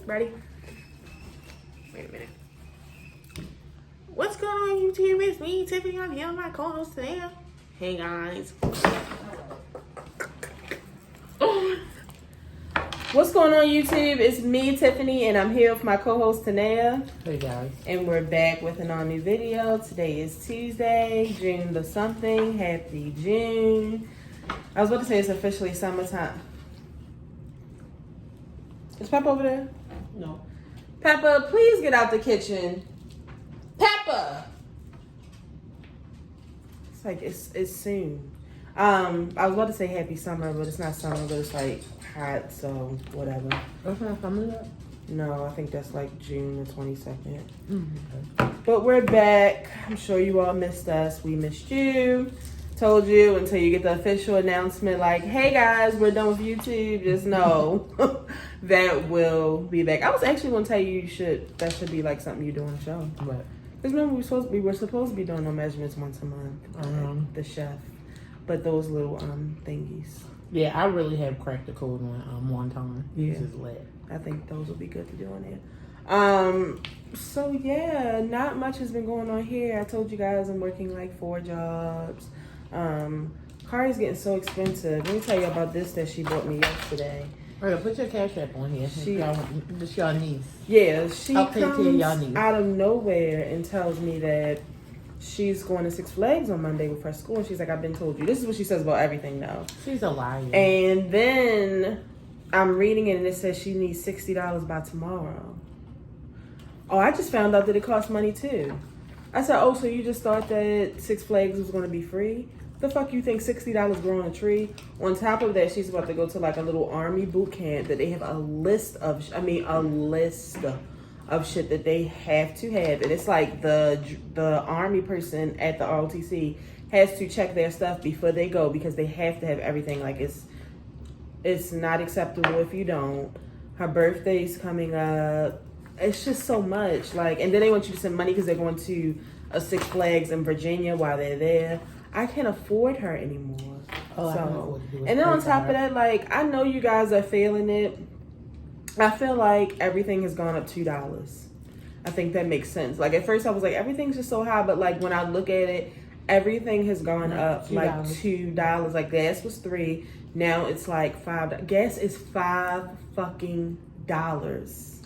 Ready? Wait a minute. What's going on, YouTube? It's me, Tiffany. I'm here with my co-host today. Hey, guys. What's going on, YouTube? It's me, Tiffany, and I'm here with my co-host, Tanea. Hey, guys. And we're back with an all-new video. Today is Tuesday, June the something. Happy June. I was about to say it's officially summertime. Is Peppa over there? No. Peppa, please get out the kitchen. Peppa! It's like, it's soon. I was about to say happy summer, but it's not summer, but it's like hot, so whatever. That's not summer yet? No, I think that's like June the 22nd. Mm-hmm. But we're back. I'm sure you all missed us. We missed you. Told you until you get the official announcement like, hey guys, we're done with YouTube. Just know that we'll be back. I was actually going to tell you that should be like something you do on the show. What? Because remember we were supposed to be doing no measurements once a month. The chef. But those little thingies. Yeah, I really have cracked the code one time. Yeah. This is lit. I think those will be good to do on there. So yeah, not much has been going on here. I told you guys I'm working like 4 jobs. Car is getting so expensive. Let me tell you about this that she bought me yesterday. Alright, put your Cash App on here. It's your niece. Yeah, she Okay, comes y'all niece. out of nowhere and tells me that she's going to Six Flags on Monday with her school. And she's like, I've been told you. This is what she says about everything now. She's a liar. And then I'm reading it and it says she needs $60 by tomorrow. Oh, I just found out that it costs money too. I said, oh, so you just thought that Six Flags was going to be free? The fuck you think $60 grow on a tree? On top of that, she's about to go to like a little army boot camp that they have a list of shit that they have to have. And it's like the army person at the ROTC has to check their stuff before they go because they have to have everything. Like it's not acceptable if you don't. Her birthday's coming up. It's just so much. Like, and then they want you to send money because they're going to a Six Flags in Virginia while they're there. I can't afford her anymore. Oh, I don't know what to do. And then on top of that, like, I know you guys are feeling it. I feel like everything has gone up $2. I think that makes sense. Like, at first I was like, everything's just so high. But, like, when I look at it, everything has gone up like $2. Like, gas was $3. Now it's like $5. Gas is $5 fucking dollars.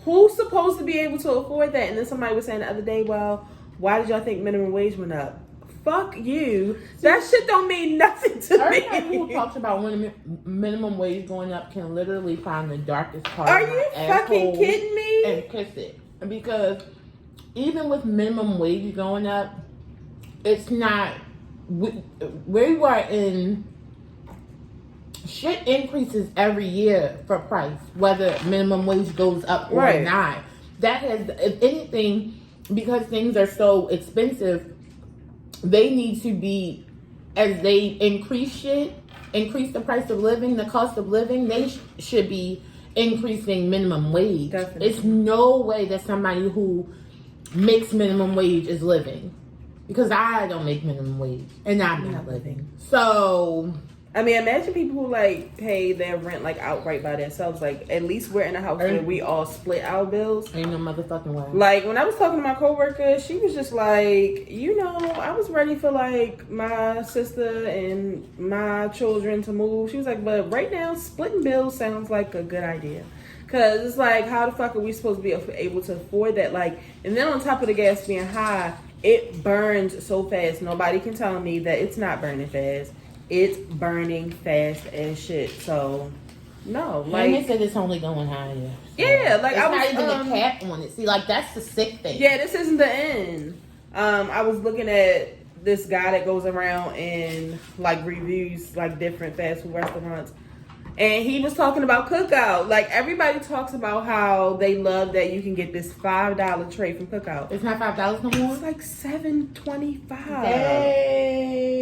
Who's supposed to be able to afford that? And then somebody was saying the other day, well, why did y'all think minimum wage went up? Fuck you. That shit don't mean nothing to me. Everybody who talks about minimum wage going up can literally find the darkest part Are of my you fucking kidding me? and kiss it. Because even with minimum wage going up, it's not... We were in... Shit increases every year for price, whether minimum wage goes up or not. That has, if anything... Because things are so expensive, they need to be, as they increase the price of living, the cost of living, they should be increasing minimum wage. Definitely. It's no way that somebody who makes minimum wage is living. Because I don't make minimum wage, and I'm not living. So... I mean, imagine people who, like, pay their rent, like, outright by themselves. Like, at least we're in a house where we all split our bills. Ain't no motherfucking way. Like, when I was talking to my coworker, she was just like, you know, I was ready for, like, my sister and my children to move. She was like, but right now, splitting bills sounds like a good idea. Because it's like, how the fuck are we supposed to be able to afford that? Like, and then on top of the gas being high, it burns so fast. Nobody can tell me that it's not burning fast. It's burning fast as shit. So, no. Like, and they said it's only going higher. So yeah, like, it's I was not even a cap on it. See, like, that's the sick thing. Yeah, this isn't the end. I was looking at this guy that goes around and, like, reviews, like, different fast food restaurants. And he was talking about Cookout. Like, everybody talks about how they love that you can get this $5 tray from Cookout. It's not $5 no more? It's like $7.25. Dang.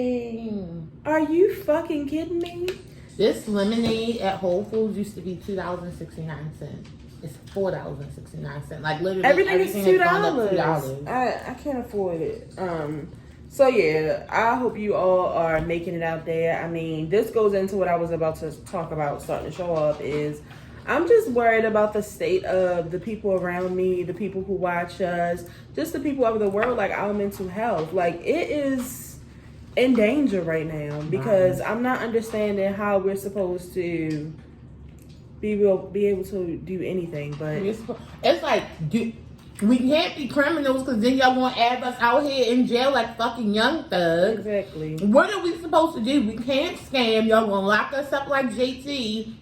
Are you fucking kidding me? This lemonade at Whole Foods used to be $2.69. It's $4.69. Like, literally everything is $2. $2. I can't afford it. So yeah, I hope you all are making it out there. I mean, this goes into what I was about to talk about, starting to show up, is I'm just worried about the state of the people around me, the people who watch us, just the people of the world, like our mental health. Like, it is in danger right now because I'm not understanding how we're supposed to be able to do anything. But it's like, we can't be criminals because then y'all want to have us out here in jail like fucking young thugs. Exactly. What are we supposed to do? We can't scam. Y'all want to lock us up like JT.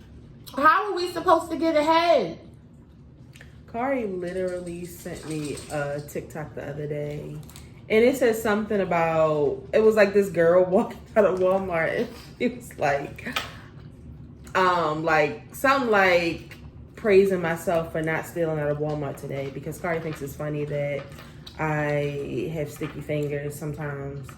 How are we supposed to get ahead? Kari literally sent me a TikTok the other day. And it said something about, it was like this girl walking out of Walmart. And she was like something like praising myself for not stealing out of Walmart today. Because Kari thinks it's funny that I have sticky fingers sometimes.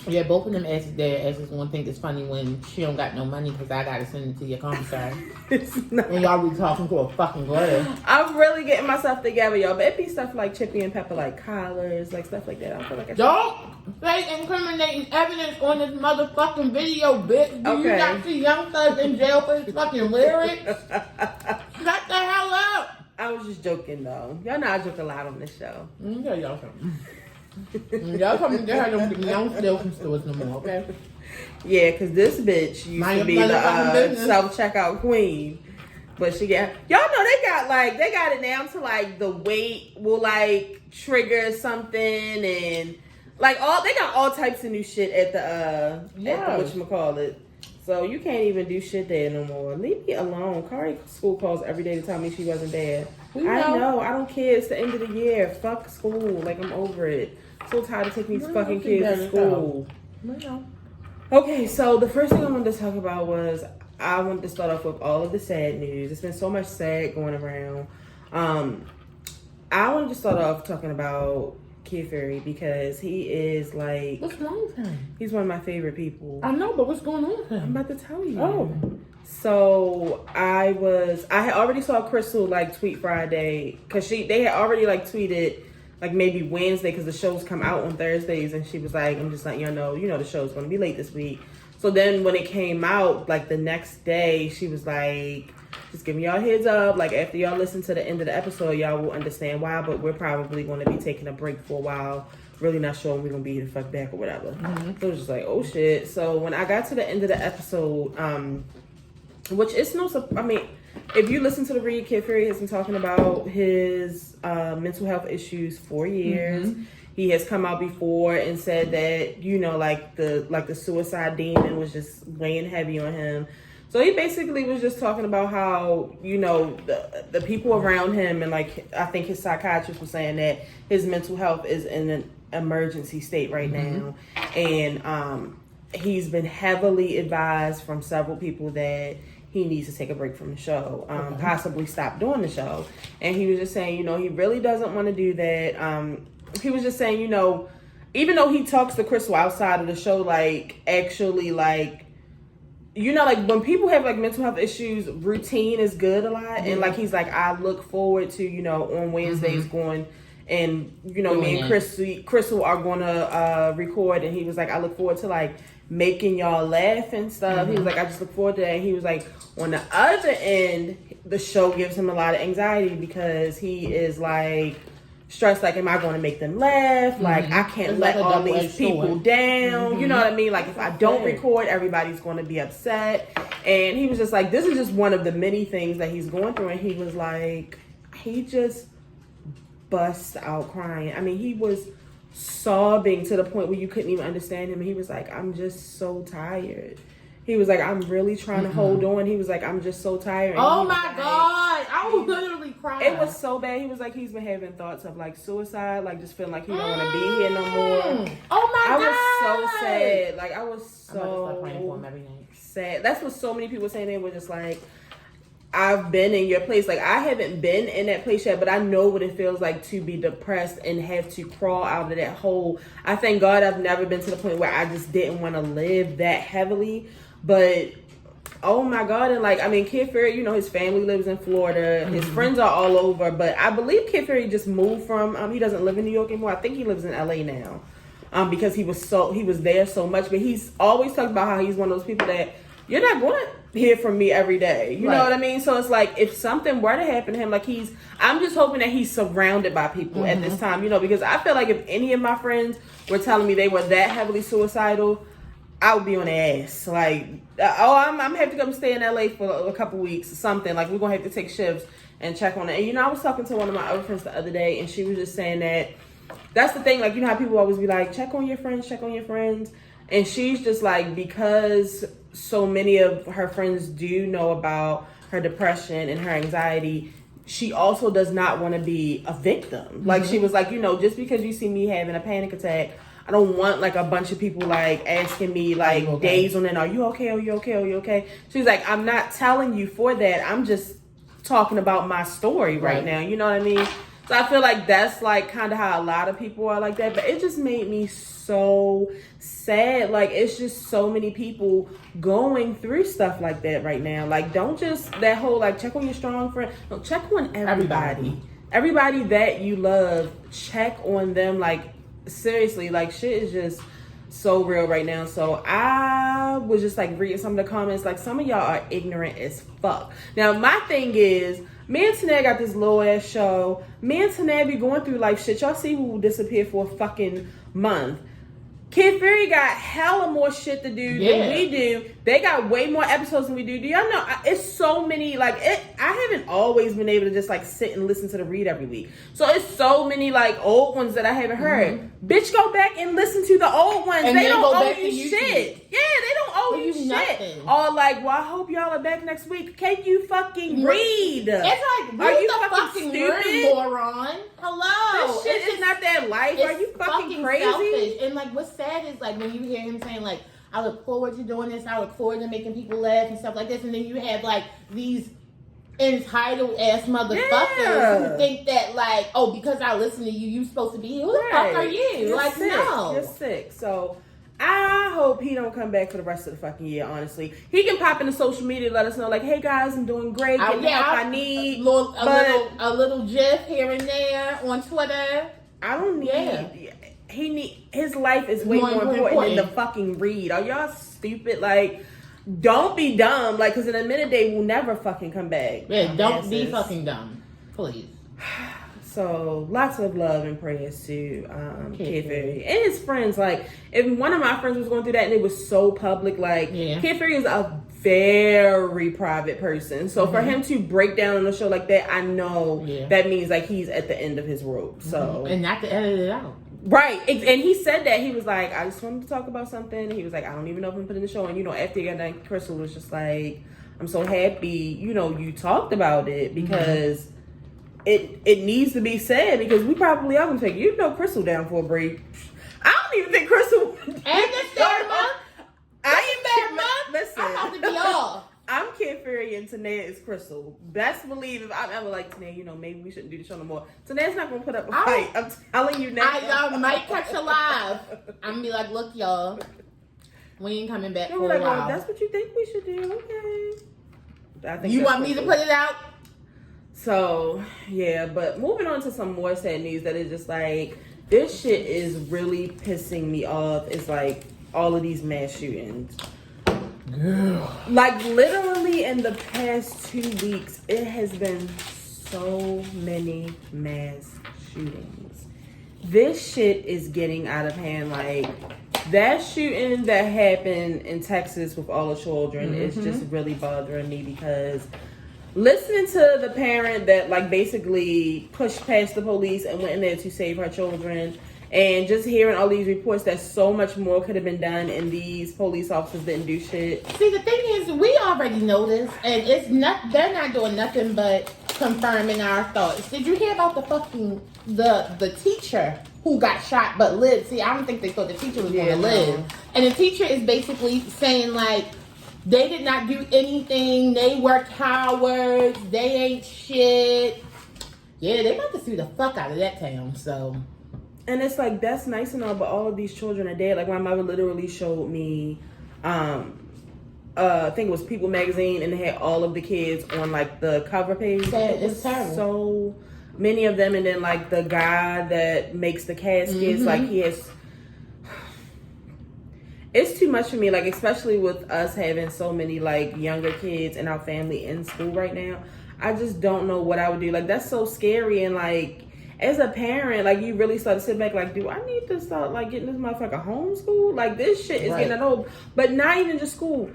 Yeah, both of them their asses one think it's funny when she don't got no money because I got to send it to your commissary. It's not. And y'all be talking to a fucking glass. I'm really getting myself together, y'all. But it be stuff like Chippy and Pepper, like collars, like stuff like that. I feel like I don't say incriminating evidence on this motherfucking video, bitch. Do you not see young thugs in jail for his fucking lyrics? Shut the hell up. I was just joking, though. Y'all know I joke a lot on this show. Okay, y'all something. Y'all come to her, don't steal from stores no more, okay? Yeah, because this bitch used to be the self-checkout queen. But she got, y'all know they got it down to like the weight will like trigger something and like they got all types of new shit at the whatchamacallit. So you can't even do shit there no more. Leave me alone. Kari school calls every day to tell me she wasn't there. I know. I don't care. It's the end of the year. Fuck school. Like, I'm over it. So tired of taking these fucking kids to school. Okay, so the first thing I wanted to talk about was I wanted to start off with all of the sad news. There's been so much sad going around. I wanted to start off talking about Kid Fury because he is like... What's wrong with him? He's one of my favorite people. I know, but what's going on with him? I'm about to tell you. Oh. So I had already saw Crystal like tweet Friday because they had already like tweeted like maybe Wednesday because the shows come out on Thursdays and she was like, I'm just letting y'all know, the show's going to be late this week. So then when it came out like the next day, she was like, just giving y'all a heads up, like after y'all listen to the end of the episode, y'all will understand why, but we're probably going to be taking a break for a while. Really not sure when we're going to be the fuck back or whatever. Mm-hmm. So it was just like, oh shit. So when I got to the end of the episode, which is if you listen to the read, Kid Fury has been talking about his mental health issues for years. Mm-hmm. He has come out before and said that, the suicide demon was just weighing heavy on him. So he basically was just talking about how, the people around him and like, I think his psychiatrist was saying that his mental health is in an emergency state right now. And he's been heavily advised from several people that he needs to take a break from the show, possibly stop doing the show. And he was just saying, he really doesn't want to do that. He was just saying, even though he talks to Crystal outside of the show, like, actually, like, like, when people have, like, mental health issues, routine is good a lot. Mm-hmm. And, like, he's like, I look forward to, on Wednesdays going and, me and Crystal are going to record. And he was like, I look forward to, like, making y'all laugh and stuff. Mm-hmm. He was like, I just look forward to that. And he was like, on the other end, the show gives him a lot of anxiety because he is, like, stressed, like, am I going to make them laugh? Like, I can't let all these people down. You know what I mean? Like, if I don't record, everybody's going to be upset. And he was just like, this is just one of the many things that he's going through. And he was like, he just bust out crying. I mean, he was sobbing to the point where you couldn't even understand him. And he was like, I'm just so tired. He was like, I'm really trying to hold on. He was like, I'm just so tired. And oh my God. I was literally crying. It was so bad. He was like, he's been having thoughts of like suicide, like just feeling like he don't want to be here no more. Oh my God. I was so sad. Like, I was so praying for him every night. Sad. That's what so many people were saying. They were just like, I've been in your place. Like, I haven't been in that place yet, but I know what it feels like to be depressed and have to crawl out of that hole. I thank God I've never been to the point where I just didn't want to live that heavily. But, oh my God. And like, I mean, Kid Fury, his family lives in Florida. His friends are all over. But I believe Kid Fury just moved from, he doesn't live in New York anymore. I think he lives in LA now. Because he was there so much. But he's always talked about how he's one of those people that you're not going to hear from me every day. You know what I mean? So it's like, if something were to happen to him, like I'm just hoping that he's surrounded by people at this time, you know, because I feel like if any of my friends were telling me they were that heavily suicidal, I would be on their ass. Like, I'm have to come stay in LA for a couple weeks or something. Like, we're going to have to take shifts and check on it. And, you know, I was talking to one of my other friends the other day, and she was just saying that that's the thing. Like, you know how people always be like, check on your friends. And she's just like, because so many of her friends do know about her depression and her anxiety, she also does not want to be a victim. Like, she was like, you know, just because you see me having a panic attack, I don't want like a bunch of people like asking me like days on end, are you okay? Are you okay? Are you okay? She's like, I'm not telling you for that. I'm just talking about my story right now. You know what I mean? So I feel like that's like kind of how a lot of people are like that. But it just made me so sad. Like, it's just so many people going through stuff like that right now. Like, don't just that whole like check on your strong friend. No, check on everybody. Everybody that you love, check on them. Like, seriously, like, shit is just so real right now. So I was just like reading some of the comments, like, some of y'all are ignorant as fuck. Now my thing is, me and Tanay got this low ass show. Me and Tanay be going through life shit. Y'all see who will disappear for a fucking month. Kid Fury got hella more shit to do than we do. They got way more episodes than we do. Do y'all know? It's so many, like, I haven't always been able to just, like, sit and listen to the read every week. So it's so many, like, old ones that I haven't heard. Bitch, go back and listen to the old ones. And they don't owe you shit. Yeah, they don't owe you shit. Nothing. Or, like, well, I hope y'all are back next week. Can you fucking read? It's like, are you fucking stupid? Moron? Hello. This shit is not that life. Are you fucking crazy? Selfish. And, like, what's sad is, like, when you hear him saying, like, I look forward to doing this. I look forward to making people laugh and stuff like this. And then you have, like, these entitled ass motherfuckers who think that, like, oh, because I listen to you, you supposed to be here. Who the fuck are you? You're like, sick. no. You're sick. So I hope he don't come back for the rest of the fucking year, honestly. He can pop into social media and let us know, like, hey, guys, I'm doing great. Get the help I need. A little gif here and there on Twitter. I don't need... His life is way more important than the fucking read. Are y'all stupid? Like, don't be dumb. Like, because in a minute they will never fucking come back. Yeah, don't be fucking dumb, please. So lots of love and prayers to Kid Fury and his friends. Like, if one of my friends was going through that and it was so public, like, Kid Fury is a very private person. So for him to break down on a show like that, I know that means like he's at the end of his rope. So and not to edit it out. Right, and he said that. He was like, I just wanted to talk about something. He was like, I don't even know if I'm putting the show. And, you know, after he got done, Crystal was just like, I'm so happy, you know, you talked about it because it needs to be said because we probably are going to take, you know, Crystal down for a break. I don't even think Crystal... And this third month? Listen. I'm about to be off. I'm Kid Fury and Tanea is Crystal. Best believe if I'm ever like, Tanea, you know, maybe we shouldn't do the show no more. Tanea's not going to put up a fight. I'm telling you now. I might catch a live. I'm going to be like, look, y'all. We ain't coming back for a while. Oh, that's what you think we should do. Okay. I think you want me to put it out? So, yeah. But moving on to some more sad news that is just like, this shit is really pissing me off. It's like all of these mass shootings. Girl. Like, literally in the past 2 weeks, it has been so many mass shootings. This shit is getting out of hand. Like, that shooting that happened in Texas with all the children is just really bothering me because listening to the parent that, like, basically pushed past the police and went in there to save her children, and just hearing all these reports that so much more could have been done and these police officers didn't do shit. See, the thing is, we already know this, and they're not doing nothing but confirming our thoughts. Did you hear about the fucking, the teacher who got shot but lived? See, I don't think they thought the teacher was going to live. And the teacher is basically saying, like, they did not do anything. They were cowards. They ain't shit. Yeah, they about to sue the fuck out of that town, so... And it's like, that's nice and all, but all of these children are dead. Like, my mother literally showed me, I think it was People magazine, and they had all of the kids on, like, the cover page. It's terrible. So many of them, and then, like, the guy that makes the caskets, like, he has... it's too much for me. Like, especially with us having so many like younger kids in our family in school right now. I just don't know what I would do. Like, that's so scary. And like, as a parent, like, you really start to sit back like, do I need to start like getting this motherfucker homeschool? Like, this shit is getting old. But not even just school.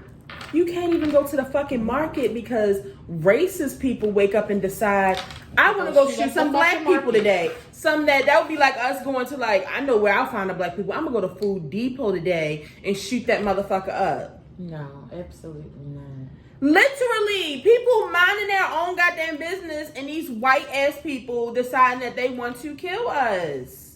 You can't even go to the fucking market because racist people wake up and decide, I want to go shoot some black people today. Some that would be like us going to like, I know where I'll find the black people. I'm going to go to Food Depot today and shoot that motherfucker up. No, absolutely not. Literally, people minding their own goddamn business and these white ass people deciding that they want to kill us.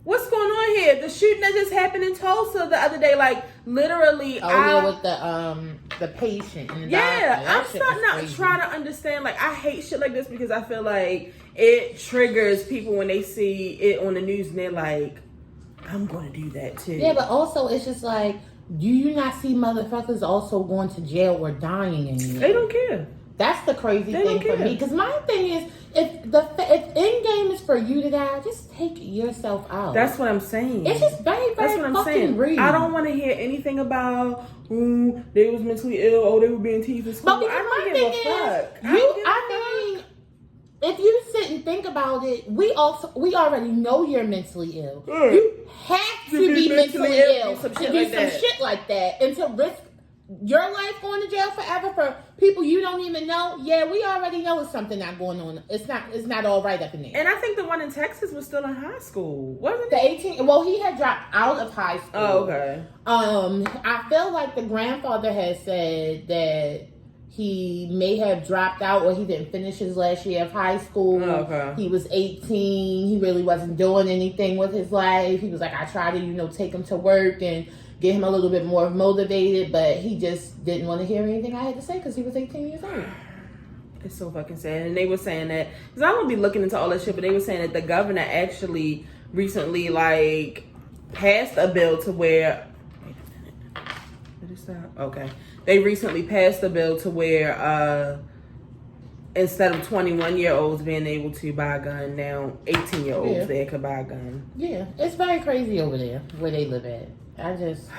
What's going on here? The shooting that just happened in Tulsa the other day, like literally. With the patient. And the doctor. I'm starting to try to understand. Like, I hate shit like this because I feel like it triggers people when they see it on the news and they're like, I'm going to do that too. Yeah, but also it's just like, do you not see motherfuckers also going to jail or dying in here? They don't care. That's the crazy thing for me. Because my thing is, if end game is for you to die, just take yourself out. That's what I'm saying. It's just very, very fucking rude. I don't want to hear anything about, they was mentally ill, they were being teased in school. But because my thing is, if you sit and think about it, we already know you're mentally ill. You have to be mentally ill to do some shit like that and to risk your life going to jail forever for people you don't even know. Yeah, we already know it's something not going on. It's not all right up in there. And I think the one in Texas was still in high school, wasn't the it? 18. Well, he had dropped out of high school. Oh, okay. I feel like the grandfather had said that he may have dropped out or he didn't finish his last year of high school. Oh, okay. He was 18. He really wasn't doing anything with his life. He was like, I tried to, take him to work and get him a little bit more motivated, but he just didn't want to hear anything I had to say because he was 18 years old. It's so fucking sad. And they were saying that, because I don't be looking into all that shit, but they were saying that the governor actually recently, like, passed a bill to where... Wait a minute. Did it stop? Okay. They recently passed a bill to where instead of 21-year-olds being able to buy a gun, now 18-year-olds there could buy a gun. Yeah, it's very crazy over there where they live at. I just...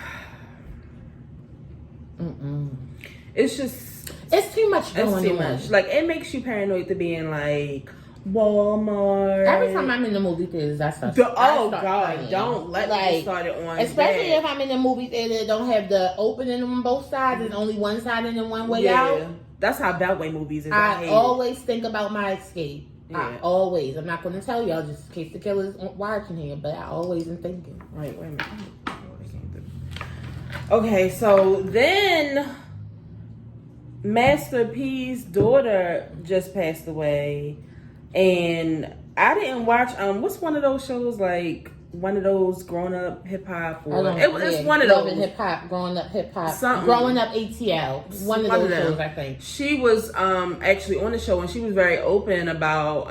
It's too much going on. It's too much. Like, it makes you paranoid to be in, like, Walmart. Every time I'm in the movie theaters, I start God, crying. don't let me start it on. Especially if I'm in the movie theater that don't have the opening on both sides and only one side and then one way out. That's how Beltway movies is. I always think about my escape. Yeah. I'm not going to tell y'all just in case the killer's watching here, but I always am thinking. Wait a minute. Okay, so then Master P's daughter just passed away, and I didn't watch what's one of those shows, like one of those grown up hip hop, it's one of those hip hop, growing up ATL, one of those shows. I think she was actually on the show, and she was very open about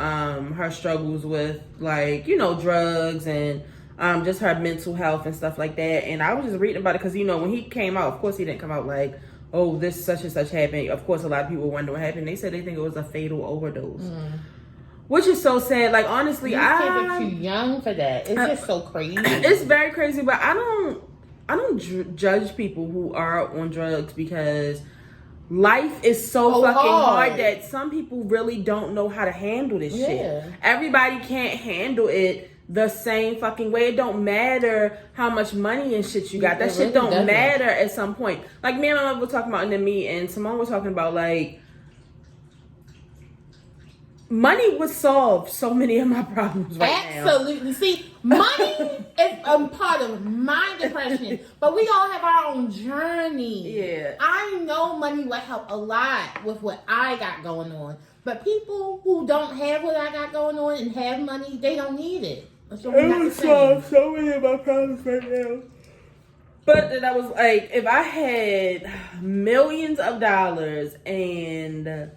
her struggles with, like, drugs and just her mental health and stuff like that. And I was just reading about it because, when he came out, of course he didn't come out like, oh, this such and such happened. Of course, a lot of people wonder what happened. They said they think it was a fatal overdose, which is so sad. Like, honestly, kids are too young for that. It's just so crazy. It's very crazy, but I don't judge people who are on drugs because life is so fucking hard that some people really don't know how to handle this shit. Everybody can't handle it the same fucking way. It don't matter how much money and shit you got. That shit really don't matter at some point. Like, me and my mom were talking about in the meet, and Simone was talking about, like, money would solve so many of my problems now. Absolutely. See, money is a part of my depression, but we all have our own journey. Yeah. I know money would help a lot with what I got going on, but people who don't have what I got going on and have money, they don't need it. So it would solve so many of my problems right now. But then I was like, if I had millions of dollars and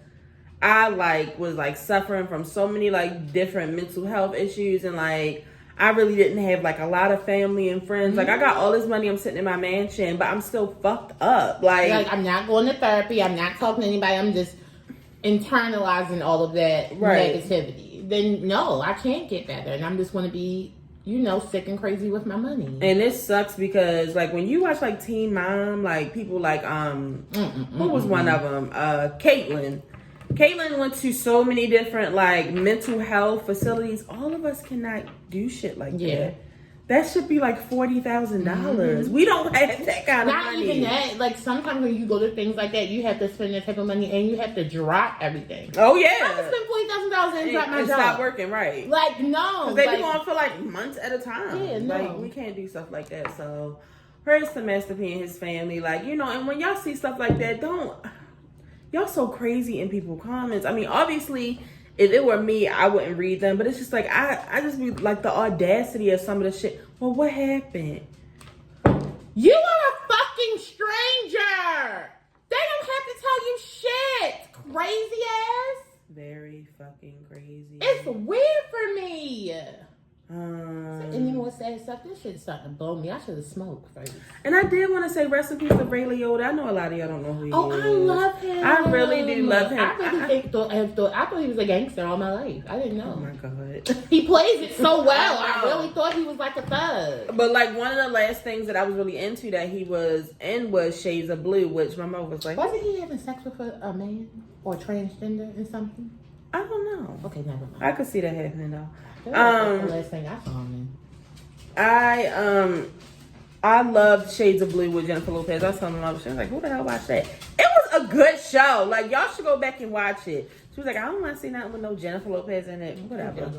I was suffering from so many different mental health issues, and I really didn't have a lot of family and friends. I got all this money, I'm sitting in my mansion, but I'm still fucked up. I'm not going to therapy, I'm not talking to anybody, I'm just internalizing all of that negativity. Then no, I can't get better, and I'm just going to be, sick and crazy with my money. And it sucks because, like, when you watch, like, Teen Mom, like, people like, who was one of them? Caitlyn. Caitlyn went to so many different, like, mental health facilities. All of us cannot do shit like that. That should be like $40,000. We don't have that kind of money. Not even that. Like, sometimes when you go to things like that, you have to spend that type of money and you have to drop everything. Oh, yeah. I have to spend $40,000 and drop my job. Stop working, right. Like, no. Because they be going for like months at a time. Yeah, no. Like, we can't do stuff like that. So, prayers to Master P and his family. Like, and when y'all see stuff like that, y'all so crazy in people's comments. I mean, obviously, if it were me, I wouldn't read them. But it's just like, I just be like the audacity of some of the shit. Well, what happened? You are a fucking stranger. They don't have to tell you shit. Crazy ass. Very fucking crazy. It's weird for me. Any more sad stuff? This shit's starting to blow me. I should have smoked first. And I did want to say rest in peace to Ray Liotta. I know a lot of y'all don't know who he is. Oh, I love him. I really do love him. I thought he was a gangster all my life. I didn't know. Oh my god. He plays it so well. I really thought he was like a thug. But like one of the last things that I was really into that he was in was Shades of Blue, which my mom was like, wasn't he having sex with a man or transgender or something? I don't know. Okay, never mind. I could see that happening though. That's the last thing I saw him in. I loved Shades of Blue with Jennifer Lopez. I was telling my mom, she was like, who the hell watched that? It was a good show. Like, y'all should go back and watch it. She was like, I don't want to see nothing with no Jennifer Lopez in it. Whatever.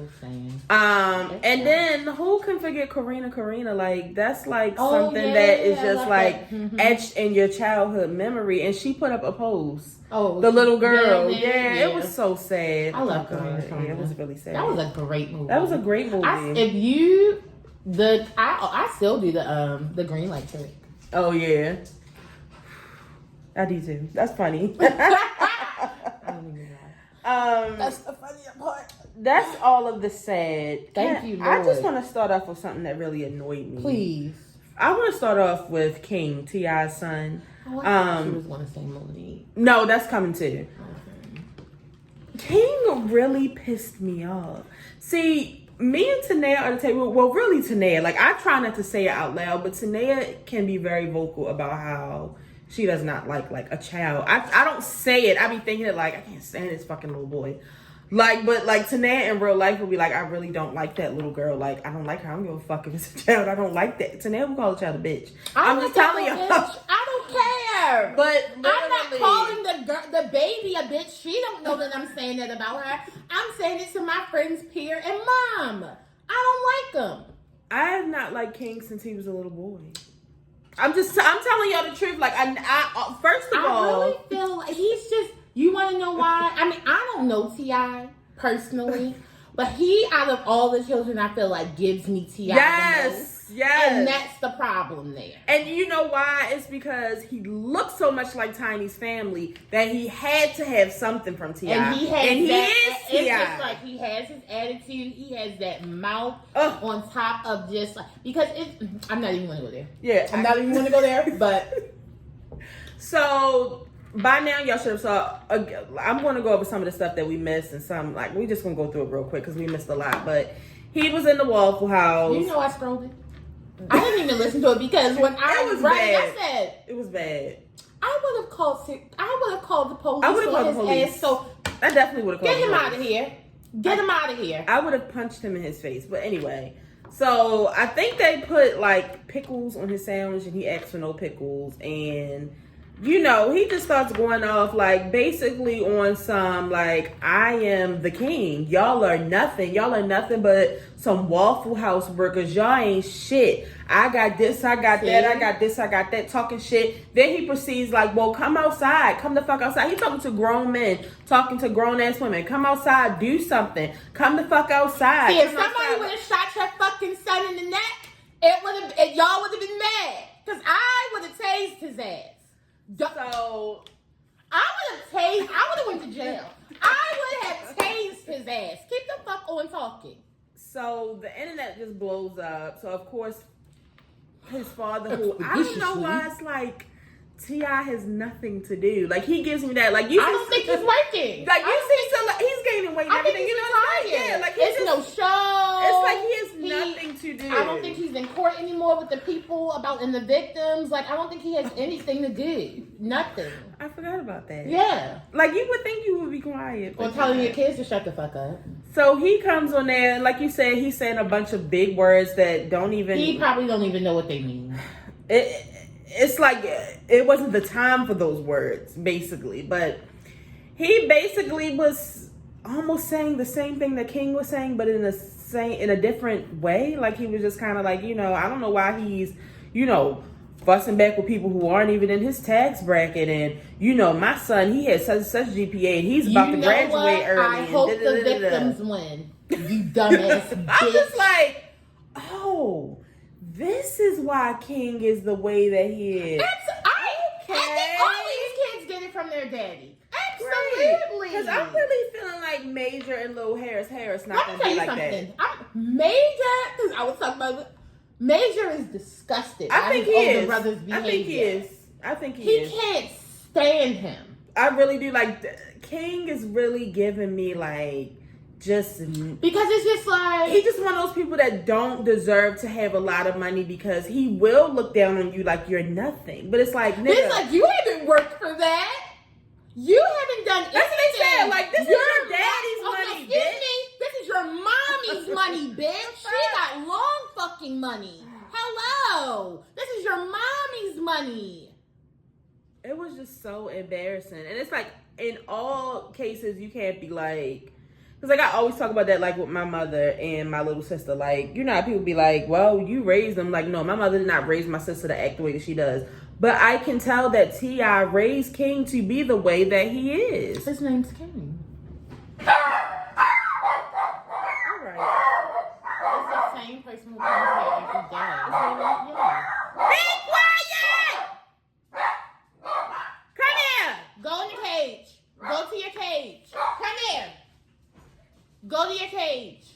And then who can forget Karina? Like, that's like something that is just like etched in your childhood memory. And she put up a post. Oh, the little girl. Yeah, it was so sad. I love Karina. Yeah, it was really sad. That was a great movie. That was a great movie. I still do the green light trick. Oh yeah, I do too. That's funny. That's the funnier part. That's all of the sad. Thank you, Lord. I just want to start off with something that really annoyed me. Please. I want to start off with King, T.I.'s son. Oh, I thought she was going to say Monique. No, that's coming too. Okay. King really pissed me off. See, me and Tanea are the table. Well, really Tanea. Like, I try not to say it out loud, but Tanea can be very vocal about how she does not like a child. I don't say it. I be thinking it like, I can't stand this fucking little boy. Like, but like Tanea in real life will be like, I really don't like that little girl. Like, I don't like her. I don't give a fuck if it's a child. I don't like that. Tanea will call a child a bitch. I'm just telling you. I don't care. But I'm not calling the baby a bitch. She don't know that I'm saying that about her. I'm saying it to my friends, Pierre and Mom. I don't like him. I have not liked King since he was a little boy. I'm telling y'all the truth. Like, I first of all, I really feel like he's just. You want to know why? I mean, I don't know T.I. personally, but he, out of all the children, I feel like gives me T.I. the most. Yes. And that's the problem there. And you know why? It's because he looks so much like Tiny's family that he had to have something from T.I. And he is T.I. It's just like he has his attitude. He has that mouth on top of just like, because I'm not even going to go there. Yeah. I'm not even going to go there, but. So, by now y'all should have saw, I'm going to go over some of the stuff that we missed and some, like, we just going to go through it real quick because we missed a lot. But he was in the Waffle House. You know I scrolled it. I didn't even listen to it because when I was writing, I said it was bad. I would have called the police. I would have called the police. So I definitely would have called. Get him out of here. Get him out of here. I would have punched him in his face. But anyway, so I think they put like pickles on his sandwich, and he asked for no pickles, and you know, he just starts going off like basically on some like, I am the king. Y'all are nothing. Y'all are nothing but some Waffle House workers. Y'all ain't shit. I got this, I got that, I got this, I got that, talking shit. Then he proceeds like, well, come outside. Come the fuck outside. He talking to grown men, talking to grown ass women. Come outside, do something. Come the fuck outside. See, if somebody would have shot your fucking son in the neck, y'all would have been mad. Because I would have tased his ass. So I would have went to jail. I would have tased his ass. Keep the fuck on talking. So the internet just blows up. So of course his father, who I don't know why it's like T.I. has nothing to do. Like he gives me that. Like I don't think he's working. Like you see, so he's gaining weight and everything. You know what I'm saying? Yeah, like it's no show. It's like he has nothing to do. more with the people and the victims. Like, I don't think he has anything to do. Nothing. I forgot about that. Yeah. Like, you would think you would be quiet. Or telling your kids to shut the fuck up. So he comes on there, like you said, he's saying a bunch of big words that don't even... He probably don't even know what they mean. It's like, it wasn't the time for those words, basically. But he basically was almost saying the same thing that King was saying, but in a different way. Like, he was just kind of like, I don't know why he's, fussing back with people who aren't even in his tax bracket. And, my son, he had such GPA and he's about to graduate early. I hope the victims win. You dumbass bitch. I'm just like, oh, this is why King is the way that he is. Okay. I think all these kids get it from their daddy. Absolutely. Because I'm really feeling like Major and Lil Harris not going to be like that. Major, because I was talking about Major is disgusted. I think he is. Brother's behavior. I think he is. He can't stand him. I really do. Like, King is really giving me like just because it's just like he's just one of those people that don't deserve to have a lot of money because he will look down on you like you're nothing. But it's like, nigga, it's like you haven't worked for that. You haven't done anything. That's what they said. Like, this is your daddy's money, excuse bitch. me. This is your mommy's money, bitch. She got long fucking money. Hello. This is your mommy's money. It was just so embarrassing. And it's like, in all cases, you can't be like... Because, like, I always talk about that, like, with my mother and my little sister. Like, how people be like, well, you raised them. Like, no, my mother did not raise my sister to act the way that she does. But I can tell that T.I. raised King to be the way that he is. His name's King. All right. It's the same person who comes here every day. Yeah. Be quiet! Come here! Go in the cage. Go to your cage. Come here. Go to your cage.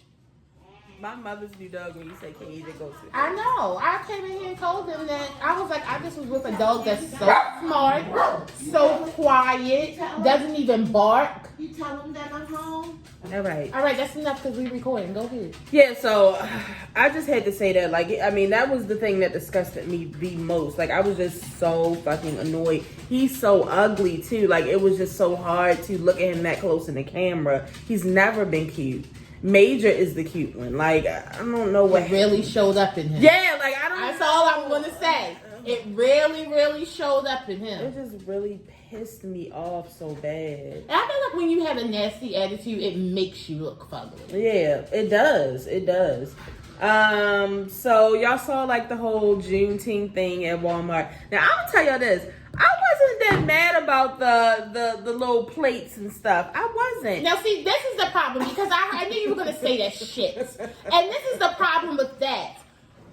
My mother's new dog when you say can you just go to. I know. I came in here and told them that I was like, I just was with a dog that's so smart, so quiet, doesn't even bark. You tell them that I'm home. All right, that's enough because we recording. Go ahead. Yeah, so I just had to say that. Like, I mean, that was the thing that disgusted me the most. Like, I was just so fucking annoyed. He's so ugly too. Like, it was just so hard to look at him that close in the camera. He's never been cute. Major is the cute one. Like, I don't know what it really showed up in him. Yeah, like I don't. That's all I'm gonna say. It really, really showed up in him. It just really pissed me off so bad. And I feel like when you have a nasty attitude, it makes you look fugly. Yeah, it does. It does. So y'all saw like the whole Juneteenth thing at Walmart. Now I'm gonna tell y'all this. I wasn't that mad about the little plates and stuff. I wasn't. Now see, this is the problem because I knew you were gonna say that shit. And this is the problem with that.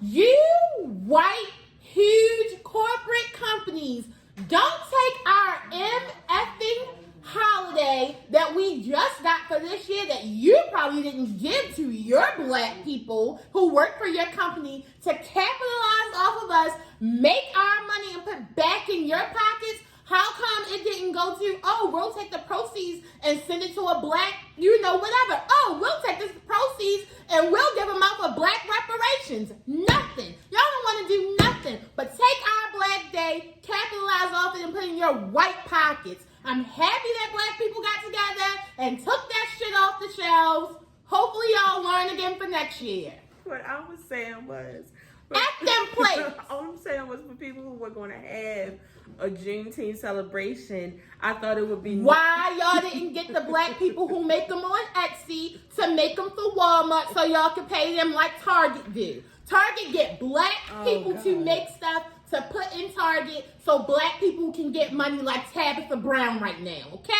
You white huge corporate companies don't take our MFing holiday that we just got for this year that you probably didn't give to your black people who work for your company to capitalize off of us, make our money and put back in your pockets. How come it didn't go to, we'll take the proceeds and send it to a black, whatever. We'll take this proceeds and we'll give them out for black reparations. Nothing. Y'all don't want to do nothing but take our black day, capitalize off it and put it in your white pockets. I'm happy that black people got together and took that shit off the shelves. Hopefully y'all learn again for next year. What I was saying was... At them plates. All I'm saying was for people who were going to have a Juneteenth celebration, I thought it would be... Why y'all didn't get the black people who make them on Etsy to make them for Walmart so y'all can pay them like Target do? Target get black people to make stuff to put in Target so black people can get money like Tabitha Brown right now, okay?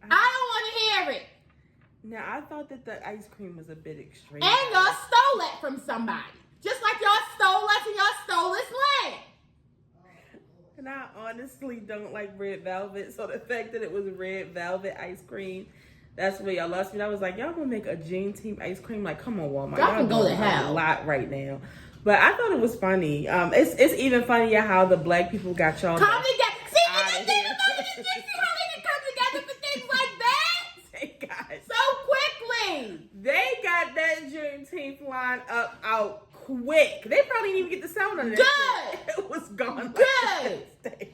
I don't want to hear it. Now, I thought that the ice cream was a bit extreme. And y'all stole it from somebody. Just like y'all stole us and y'all stole this land. And I honestly don't like red velvet, so the fact that it was red velvet ice cream, that's where y'all lost me. I was like, y'all gonna make a Juneteenth ice cream? Like, come on, Walmart. Y'all can go to hell. A lot right now. But I thought it was funny. It's even funnier how the black people got y'all. Come together. See, how they can come together for things like that? They got so quickly. They got that Juneteenth line out quick. They probably didn't even get the sound on it. Good. It was gone. Good.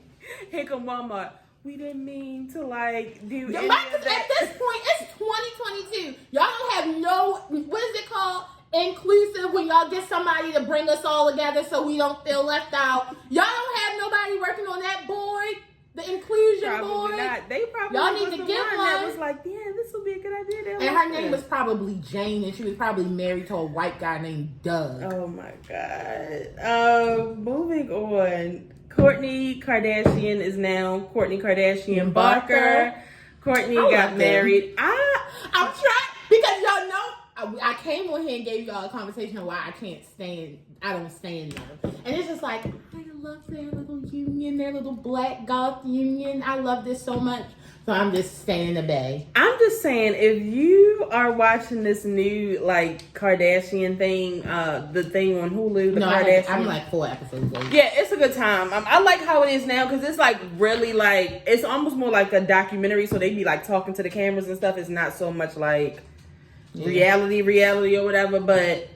Here come Walmart. We didn't mean to like do any of At that. this point, it's 2022. Y'all don't have no, what is it called? Inclusive, when y'all get somebody to bring us all together so we don't feel left out. Y'all don't have nobody working on that board, the inclusion Probably board. not. They probably Y'all was need to the get one one. that was like, yeah, this will be a good idea. They And like her name this. was probably Jane, and she was probably married to a white guy named Doug. Oh my god. Moving on. Kourtney Kardashian is now Kourtney Kardashian Barker. Kourtney I got love married. I'm trying, because y'all know, I came on here and gave y'all a conversation of why I don't stand them. And it's just like, I love their little union, their little black goth union. I love this so much. So I'm just staying in the bay. I'm just saying, if you are watching this new like Kardashian thing, the thing on Hulu, Kardashian. I'm like 4 episodes later. Yeah, it's a good time. I like how it is now because it's like really like it's almost more like a documentary. So they be like talking to the cameras and stuff. It's not so much like reality or whatever. But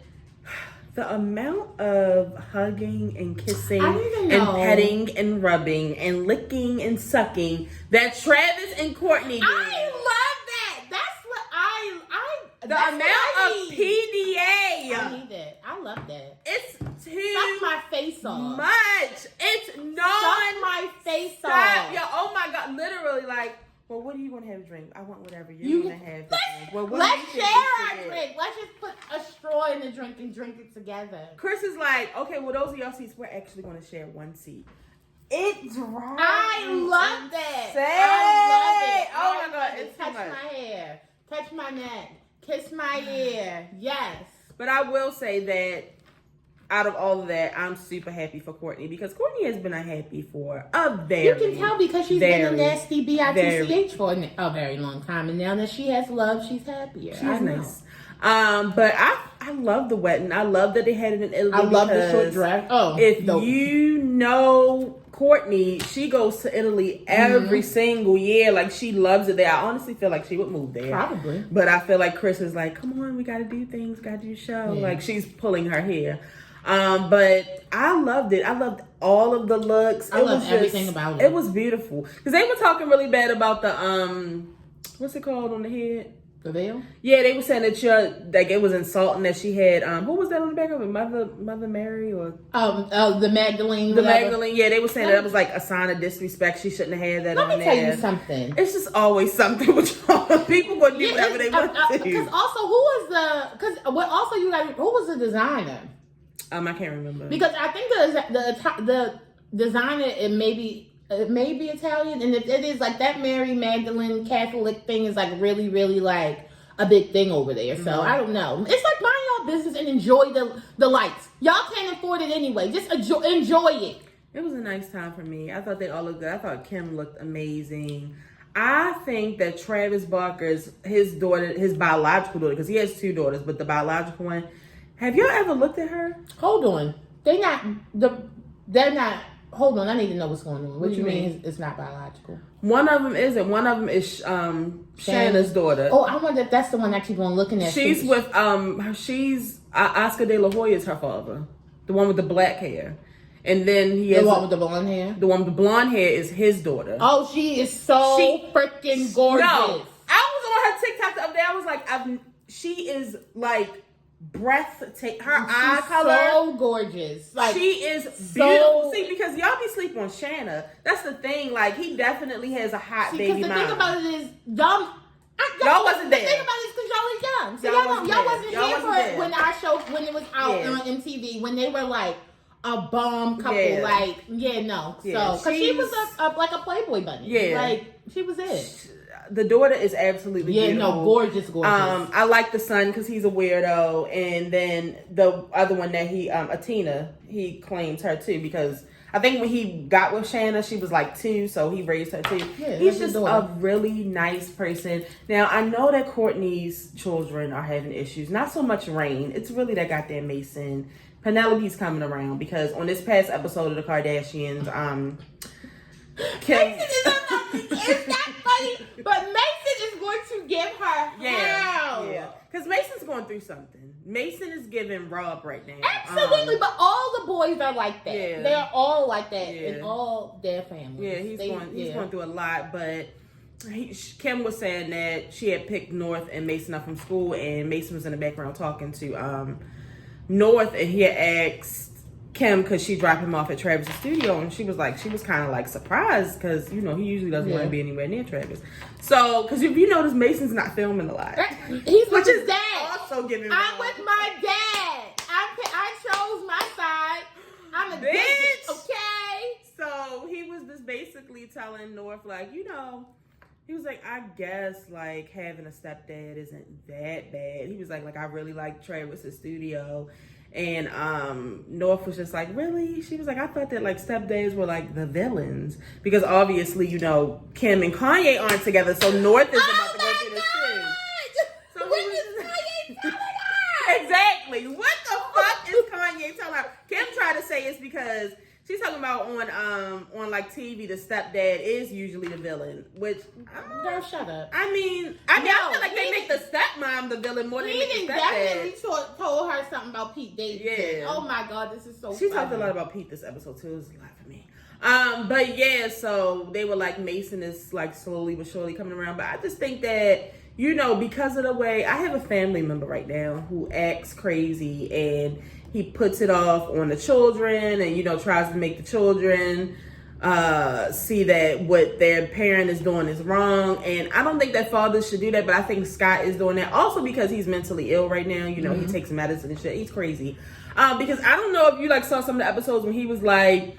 the amount of hugging and kissing and petting and rubbing and licking and sucking that Travis and Kourtney did. I love that. That's what The amount of PDA. I need that. I love that. It's Suck my face off. much. It's Suck my face Stop. off. Yo, oh my God. Literally, like, well, what are you going to have to drink? I want whatever you're going to have to drink. Well, what Let's do you share think our this is? drink. Let's just put a straw in the drink and drink it together. Chris is like, okay, well, those are your seats. We're actually going to share one seat. It drives I me love that. insane. I love it. Oh my God, it's too touch much. my hair, touch my neck, kiss my ear. Yes. But I will say that out of all of that, I'm super happy for Kourtney because Kourtney has been unhappy for a very You can tell because she's been a nasty bitch for a very long time, and now that she has love, she's happier. She's nice. But I love the wedding. I love that they had it in Italy. I love the short dress. Oh, if you know Kourtney, she goes to Italy every single year. Like, she loves it there. I honestly feel like she would move there. Probably. But I feel like Chris is like, come on, we got to do things, got to do show. Yeah. Like, she's pulling her hair. But I loved it. I loved all of the looks. I love everything about it. It was beautiful. Because they were talking really bad about the, what's it called on the head? The veil? Yeah, they were saying that like it was insulting that she had who was that on the back of it? Mother Mary or the Magdalene. the Magdalene. Yeah, they were saying that was like a sign of disrespect. She shouldn't have had that on there. Let me tell you something. It's just always something with y'all. People gonna do whatever they want to do. Because also, who was the designer? I can't remember. Because I think the designer it may be Italian, and if it is like that Mary Magdalene Catholic thing is like really, really like a big thing over there. So I don't know. It's like mind y'all business and enjoy the lights. Y'all can't afford it anyway. Just enjoy it. It was a nice time for me. I thought they all looked good. I thought Kim looked amazing. I think that Travis Barker's his biological daughter, because he has 2 daughters, but the biological one. Have y'all ever looked at her? Hold on. They're not. Hold on. I need to know what's going on. What you mean it's not biological? One of them isn't. One of them is Shanna's daughter. Oh, I wonder if that's the one I keep on looking at. She's with Oscar De La Hoya is her father, the one with the black hair, and then he has the one with the blonde hair. The one with the blonde hair is his daughter. Oh, she is so freaking gorgeous. No, I was on her TikTok the other day. I was like, she is like breathtaking. Her eye color, so gorgeous. Like, she is beautiful. See, because y'all be sleep on Shanna. That's the thing. Like, he definitely has a hot baby the mama. thing about it is, y'all wasn't there. The thing about it is because y'all was young. So Y'all wasn't there. here for it when our show, when it was out on MTV, when they were like a bomb couple. Yeah. Like, no. Yeah, So, because she was like a Playboy bunny. Yeah. Like, she was it. The daughter is absolutely beautiful. Gorgeous. I like the son because he's a weirdo, and then the other one that he, Atina, he claims her too because I think when he got with Shanna, she was like 2, so he raised her too. Yeah, he's just a really nice person. Now I know that Kourtney's children are having issues. Not so much Rain. It's really that goddamn Mason. Penelope's coming around because on this past episode of the Kardashians, Kim. It's not funny, but Mason is going to give her hell. Yeah. Because Mason's going through something. Mason is giving Rob right now. Absolutely, but all the boys are like that. Yeah. They're all like that Yeah. in all their families. Yeah, he's going through a lot, but Kim was saying that she had picked North and Mason up from school, and Mason was in the background talking to North, and he had asked Kim because she dropped him off at Travis' studio, and she was kind of like surprised because he usually doesn't want to be anywhere near Travis. So, because if you notice, Mason's not filming a lot. He's with his dad. Also giving. I'm with my dad. I chose my side. I'm a bitch. Okay. So he was just basically telling North he was like, I guess like having a stepdad isn't that bad. He was like I really like Travis' studio. And North was just like, really? She was like, I thought that like stepdads were like the villains. Because obviously, Kim and Kanye aren't together, so North is about to go through this shit. So when is Kanye telling her? Exactly. What the fuck is Kanye telling her? Kim tried to say it's because she's talking about on like TV, the stepdad is usually the villain, which girl, shut up. I feel like they make the stepmom the villain more than they make the stepdad. Definitely told her something about Pete Davidson. Yeah. Oh my God, this is so. She talked a lot about Pete this episode too. It was a lot for me. But yeah, so they were like Mason is like slowly but surely coming around. But I just think that because of the way I have a family member right now who acts crazy and he puts it off on the children and, tries to make the children see that what their parent is doing is wrong. And I don't think that fathers should do that, but I think Scott is doing that also because he's mentally ill right now. He takes medicine and shit. He's crazy. Because I don't know if you saw some of the episodes when he was like,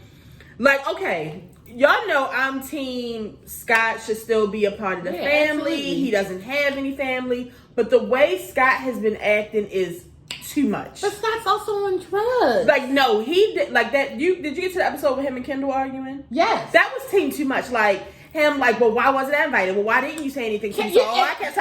okay, y'all know I'm team Scott should still be a part of the family. Absolutely. He doesn't have any family. But the way Scott has been acting is too much. But Scott's also on drugs. Like, no, he did like that. Did you get to the episode with him and Kendall arguing? Yes. That was team too much. Like him, like, well, why wasn't I invited? Well, why didn't you say anything? I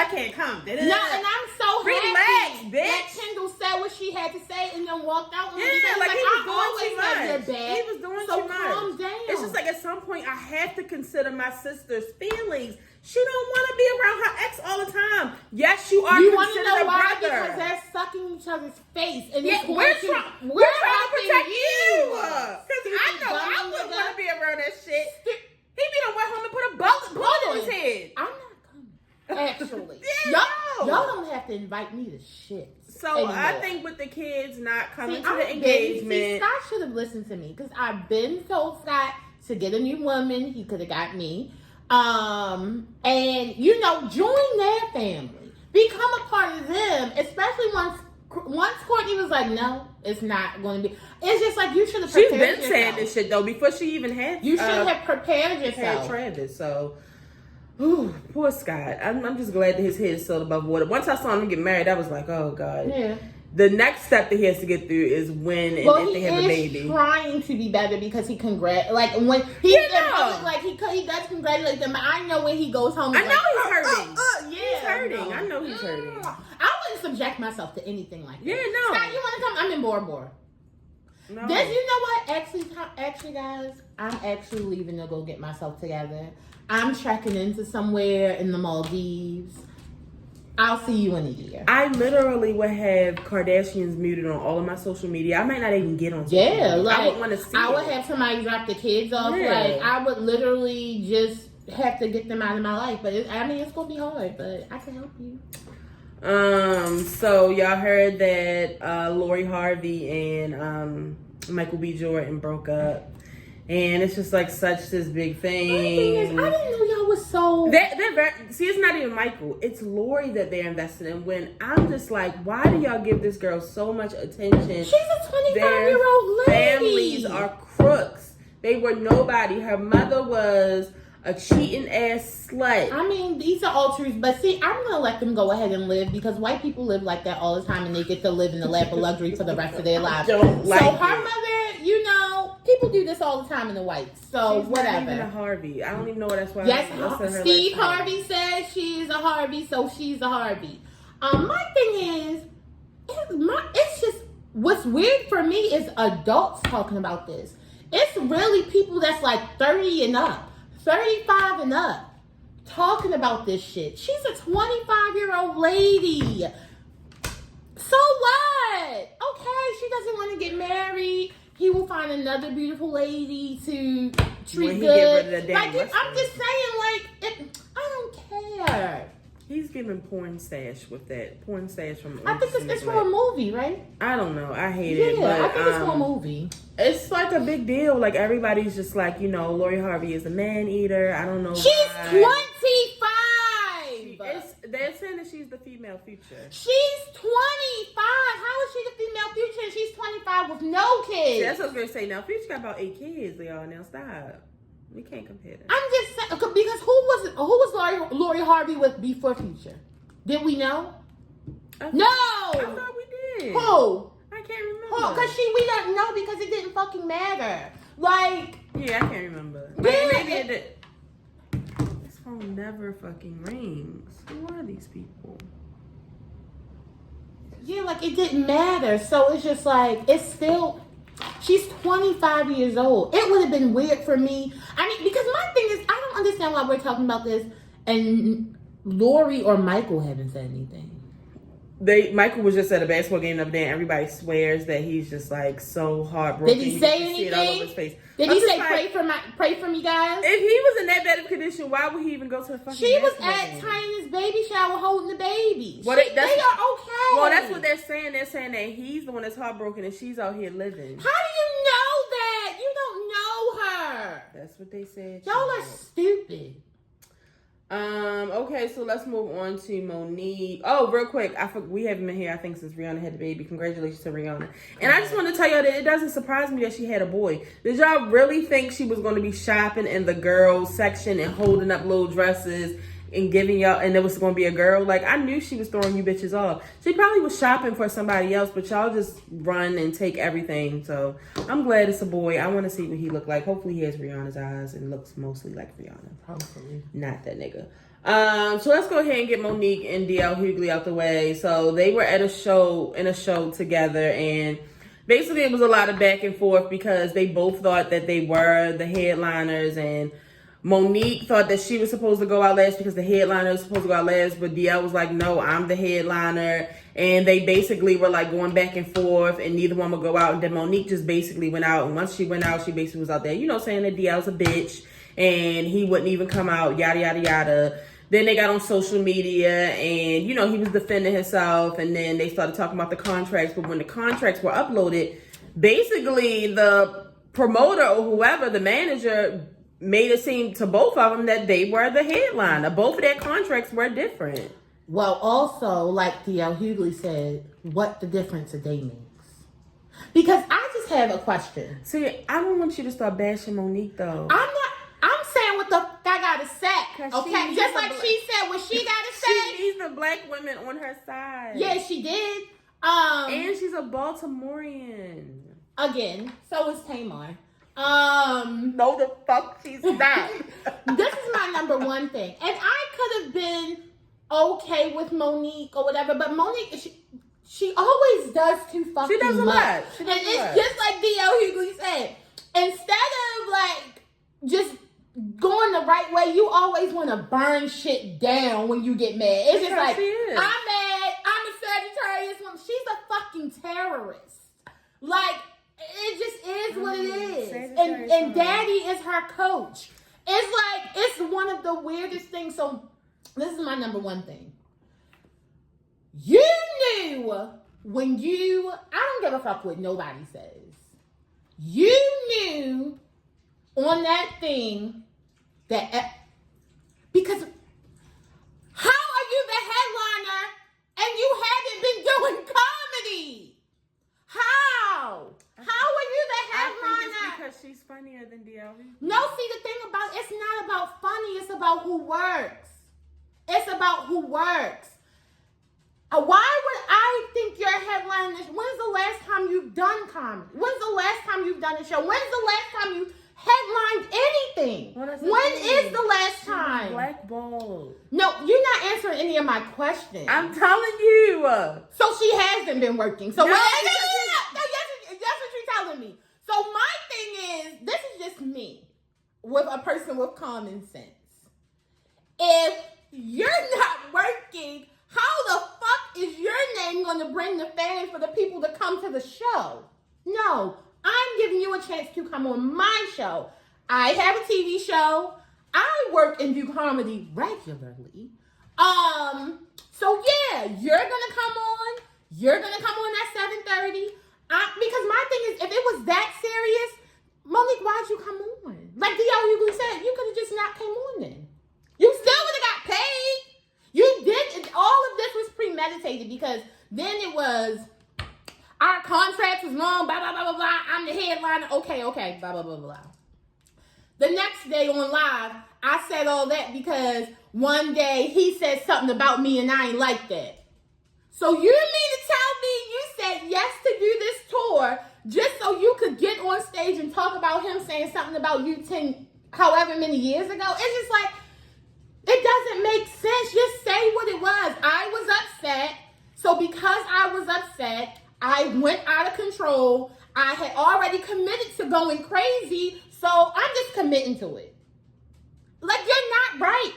can't come. No, and I'm so relax, happy bitch. that Kendall said what she had to say and then walked out. Yeah, like he was doing too much. He was doing so too much. Calm down. It's just like at some point I have to consider my sister's feelings. She don't want to be around her ex all the time. Yes, you are. You want to know why? Brother. Because they're sucking each other's face, and we're trying to protect you. Because I know I wouldn't want to be around that shit. He be done went home and put a bullet in his head. I'm not coming. Actually, yeah, y'all don't have to invite me to shit. So anymore. I think with the kids not coming to the engagement, Scott should have listened to me because I've been told Scott to get a new woman. He could have got me. And join their family, become a part of them, especially once Kourtney was like, no, it's not going to be. It's just like you should have prepared yourself. She's been saying this shit though before she even had. You should have prepared yourself. Had Travis, so. Ooh, poor Scott. I'm just glad that his head is still above water. Once I saw him get married, I was like, oh God. Yeah. The next step that he has to get through is when and if they have a baby. He's trying to be better because he when he's in public, like he does congratulate them. I know when he goes home. I know he's hurting. Yeah, he's hurting. I know he's hurting. I wouldn't subject myself to anything like that. Yeah, no. Scott, you want to come? I'm in Bora Bora. No. You know what? Actually, guys, I'm actually leaving to go get myself together. I'm trekking into somewhere in the Maldives. I'll see you in a year. I literally would have Kardashians muted on all of my social media. I might not even get on social media. Like, I would want to see I would have somebody drop the kids off. Yeah. Like, I would literally just have to get them out of my life. But it's going to be hard, but I can help you. So y'all heard that Lori Harvey and Michael B. Jordan broke up. And it's just like such this big thing. The thing is, I didn't know y'all was so. They're very, see, it's not even Michael. It's Lori that they're invested in. When I'm just like, why do y'all give this girl so much attention? She's a 25-year-old lady. Families are crooks. They were nobody. Her mother was a cheating ass slut. I mean, these are all truths. But see, I'm going to let them go ahead and live because white people live like that all the time and they get to live in the lap of luxury for the rest of their lives. Her mother, people do this all the time in the whites. So she's whatever. Not even a Harvey. I don't even know what that's why. Yes, Steve Harvey says she's a Harvey, so she's a Harvey. My thing is, it's just what's weird for me is adults talking about this. It's really people that's like 30 and up, 35 and up, talking about this shit. She's a 25-year-old lady. So what? Okay, she doesn't want to get married. He will find another beautiful lady to treat good. Like, I'm just saying, like, I don't care. He's giving porn stash with that. Porn stash from... I think it's from a movie, right? I don't know. I hate it. Yeah, I think it's from a movie. It's like a big deal. Like, everybody's just like, you know, Lori Harvey is a man-eater. I don't know She's 25! They're saying that she's the female future. She's 25! How is she the female future and she's 25 with no kids? That's what I was going to say. Now, Future got about 8 kids, y'all. Now, stop. We can't compare that. I'm just saying, because who was Lori Harvey with before Future? Did we know? No! I thought we did. Who? I can't remember. Because we don't know because it didn't fucking matter. Like... Yeah, I can't remember. Maybe it did. This phone never fucking rings. Who are these people? Yeah, like it didn't matter. So it's just like, it's still... She's 25 years old. It would have been weird for me. I mean, because my thing is, I don't understand why we're talking about this, and Lori or Michael haven't said anything. Michael was just at a basketball game the other day, and everybody swears that he's just like so heartbroken. Did he say anything? See it all over his face. Did he say pray for me, guys? If he was in that bad of condition, why would he even go to the fucking? She was at Tiny's baby shower holding the baby. Well, they are okay. Well, that's what they're saying. They're saying that he's the one that's heartbroken and she's out here living. How do you know that? You don't know her. That's what they said. Y'all are stupid. Okay, so let's move on to Monique. Oh, real quick, we haven't been here, I think, since Rihanna had the baby. Congratulations to Rihanna. And I just want to tell y'all that it doesn't surprise me that she had a boy. Did y'all really think she was going to be shopping in the girls section and holding up little dresses and giving y'all, and there was going to be a girl? Like, I knew she was throwing you bitches off. She probably was shopping for somebody else, but y'all just run and take everything. So I'm glad it's a boy. I want to see what he looked like. Hopefully he has Rihanna's eyes and looks mostly like Rihanna. Hopefully. Not that nigga. So let's go ahead and get Monique and D.L. Hughley out the way. So they were at a show together, and basically it was a lot of back and forth because they both thought that they were the headliners, and Monique thought that she was supposed to go out last because the headliner was supposed to go out last, but D.L. was like, no, I'm the headliner. And they basically were like going back and forth, and neither one would go out. And then Monique just basically went out, and once she went out, she basically was out there, you know, saying that D.L.'s a bitch and he wouldn't even come out, yada, yada, yada. Then they got on social media and, you know, he was defending himself, and then they started talking about the contracts. But when the contracts were uploaded, basically the promoter or whoever, the manager, made it seem to both of them that they were the headliner. Both of their contracts were different. Well, also, like D.L. Hughley said, what the difference a day makes. Because I just have a question. See, I don't want you to start bashing Monique, though. I'm saying what the fuck I gotta say. Okay, just like she said what she gotta say. She needs the black women on her side. Yeah, she did. And she's a Baltimorean. Again, so is Tamar. No, the fuck she's not. This is my number one thing. And I could have been okay with Monique or whatever, but Monique, she always does too fucking much. She does a lot. And it's just like D.L. Hughley said. Instead of like just going the right way, you always want to burn shit down when you get mad. It's just like, I'm mad, I'm a Sagittarius woman. She's a fucking terrorist. Like, it just is what it is. And Daddy is her coach. It's like, it's one of the weirdest things. So this is my number one thing. You knew when I don't give a fuck what nobody says. You knew on that thing that, because how are you the headliner and you haven't been doing comedy? How? How are you the headliner? I think it's because she's funnier than D.L. No, see, the thing about it's not about funny. It's about who works. It's about who works. Why would I think you're a headliner? When's the last time you've done comedy? When's the last time you've done a show? When's the last time you headlined anything? When is the last time? Blackballed. No, you're not answering any of my questions. I'm telling you. So she hasn't been working. So that's what you're telling me. So my thing is, this is just me with a person with common sense. If you're not working, how the fuck is your am going to bring the fans for the people to come to the show. No, I'm giving you a chance to come on my show. I have a TV show. I work and do comedy regularly. So yeah, you're gonna come on. You're gonna come on at 7:30. Because my thing is, if it was that serious, Monique, why'd you come on? Like D.L. Hughley said, you could have just not came on then. You still would have got paid. You did. All of this was premeditated because then it was our contract was long. Blah blah blah blah blah. I'm the headliner. Okay. Blah blah blah blah. The next day on live, I said all that because one day he said something about me and I ain't like that. So you mean to tell me you said yes to do this tour just so you could get on stage and talk about him saying something about you however many years ago? It's just like, it doesn't make sense. Just say what it was. I was upset. So because I was upset, I went out of control. I had already committed to going crazy. So I'm just committing to it. Like, you're not right.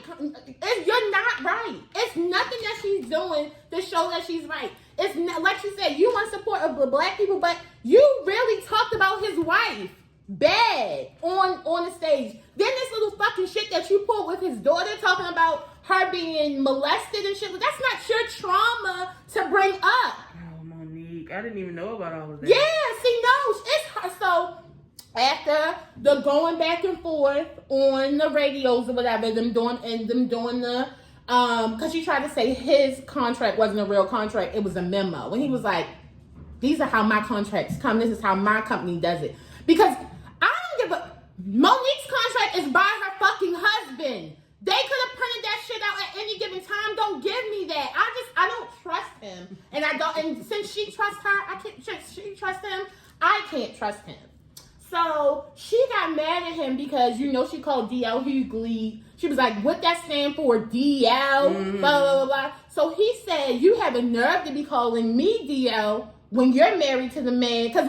You're not right. It's nothing that she's doing to show that she's right. It's not, like she said, you want support of the black people, but you really talked about his wife bad on the stage. Then this little fucking shit that you pulled with his daughter talking about her being molested and shit. That's not your trauma to bring up. Oh, Monique, I didn't even know about all of that. Yeah, see, no, it's her. So after the going back and forth on the radios or whatever, them doing the because she tried to say his contract wasn't a real contract, it was a memo. And he was like, these are how my contracts come, this is how my company does it. Because I don't give a Monique's contract is by her fucking husband. They could have printed that shit out at any given time. Don't give me that. I don't trust him. And since she trusts her, she trusts him, I can't trust him. So she got mad at him because, she called D.L. Hughley. She was like, what that stand for? D.L. Blah, blah, blah, blah. So he said, you have a nerve to be calling me D.L. when you're married to the man. Because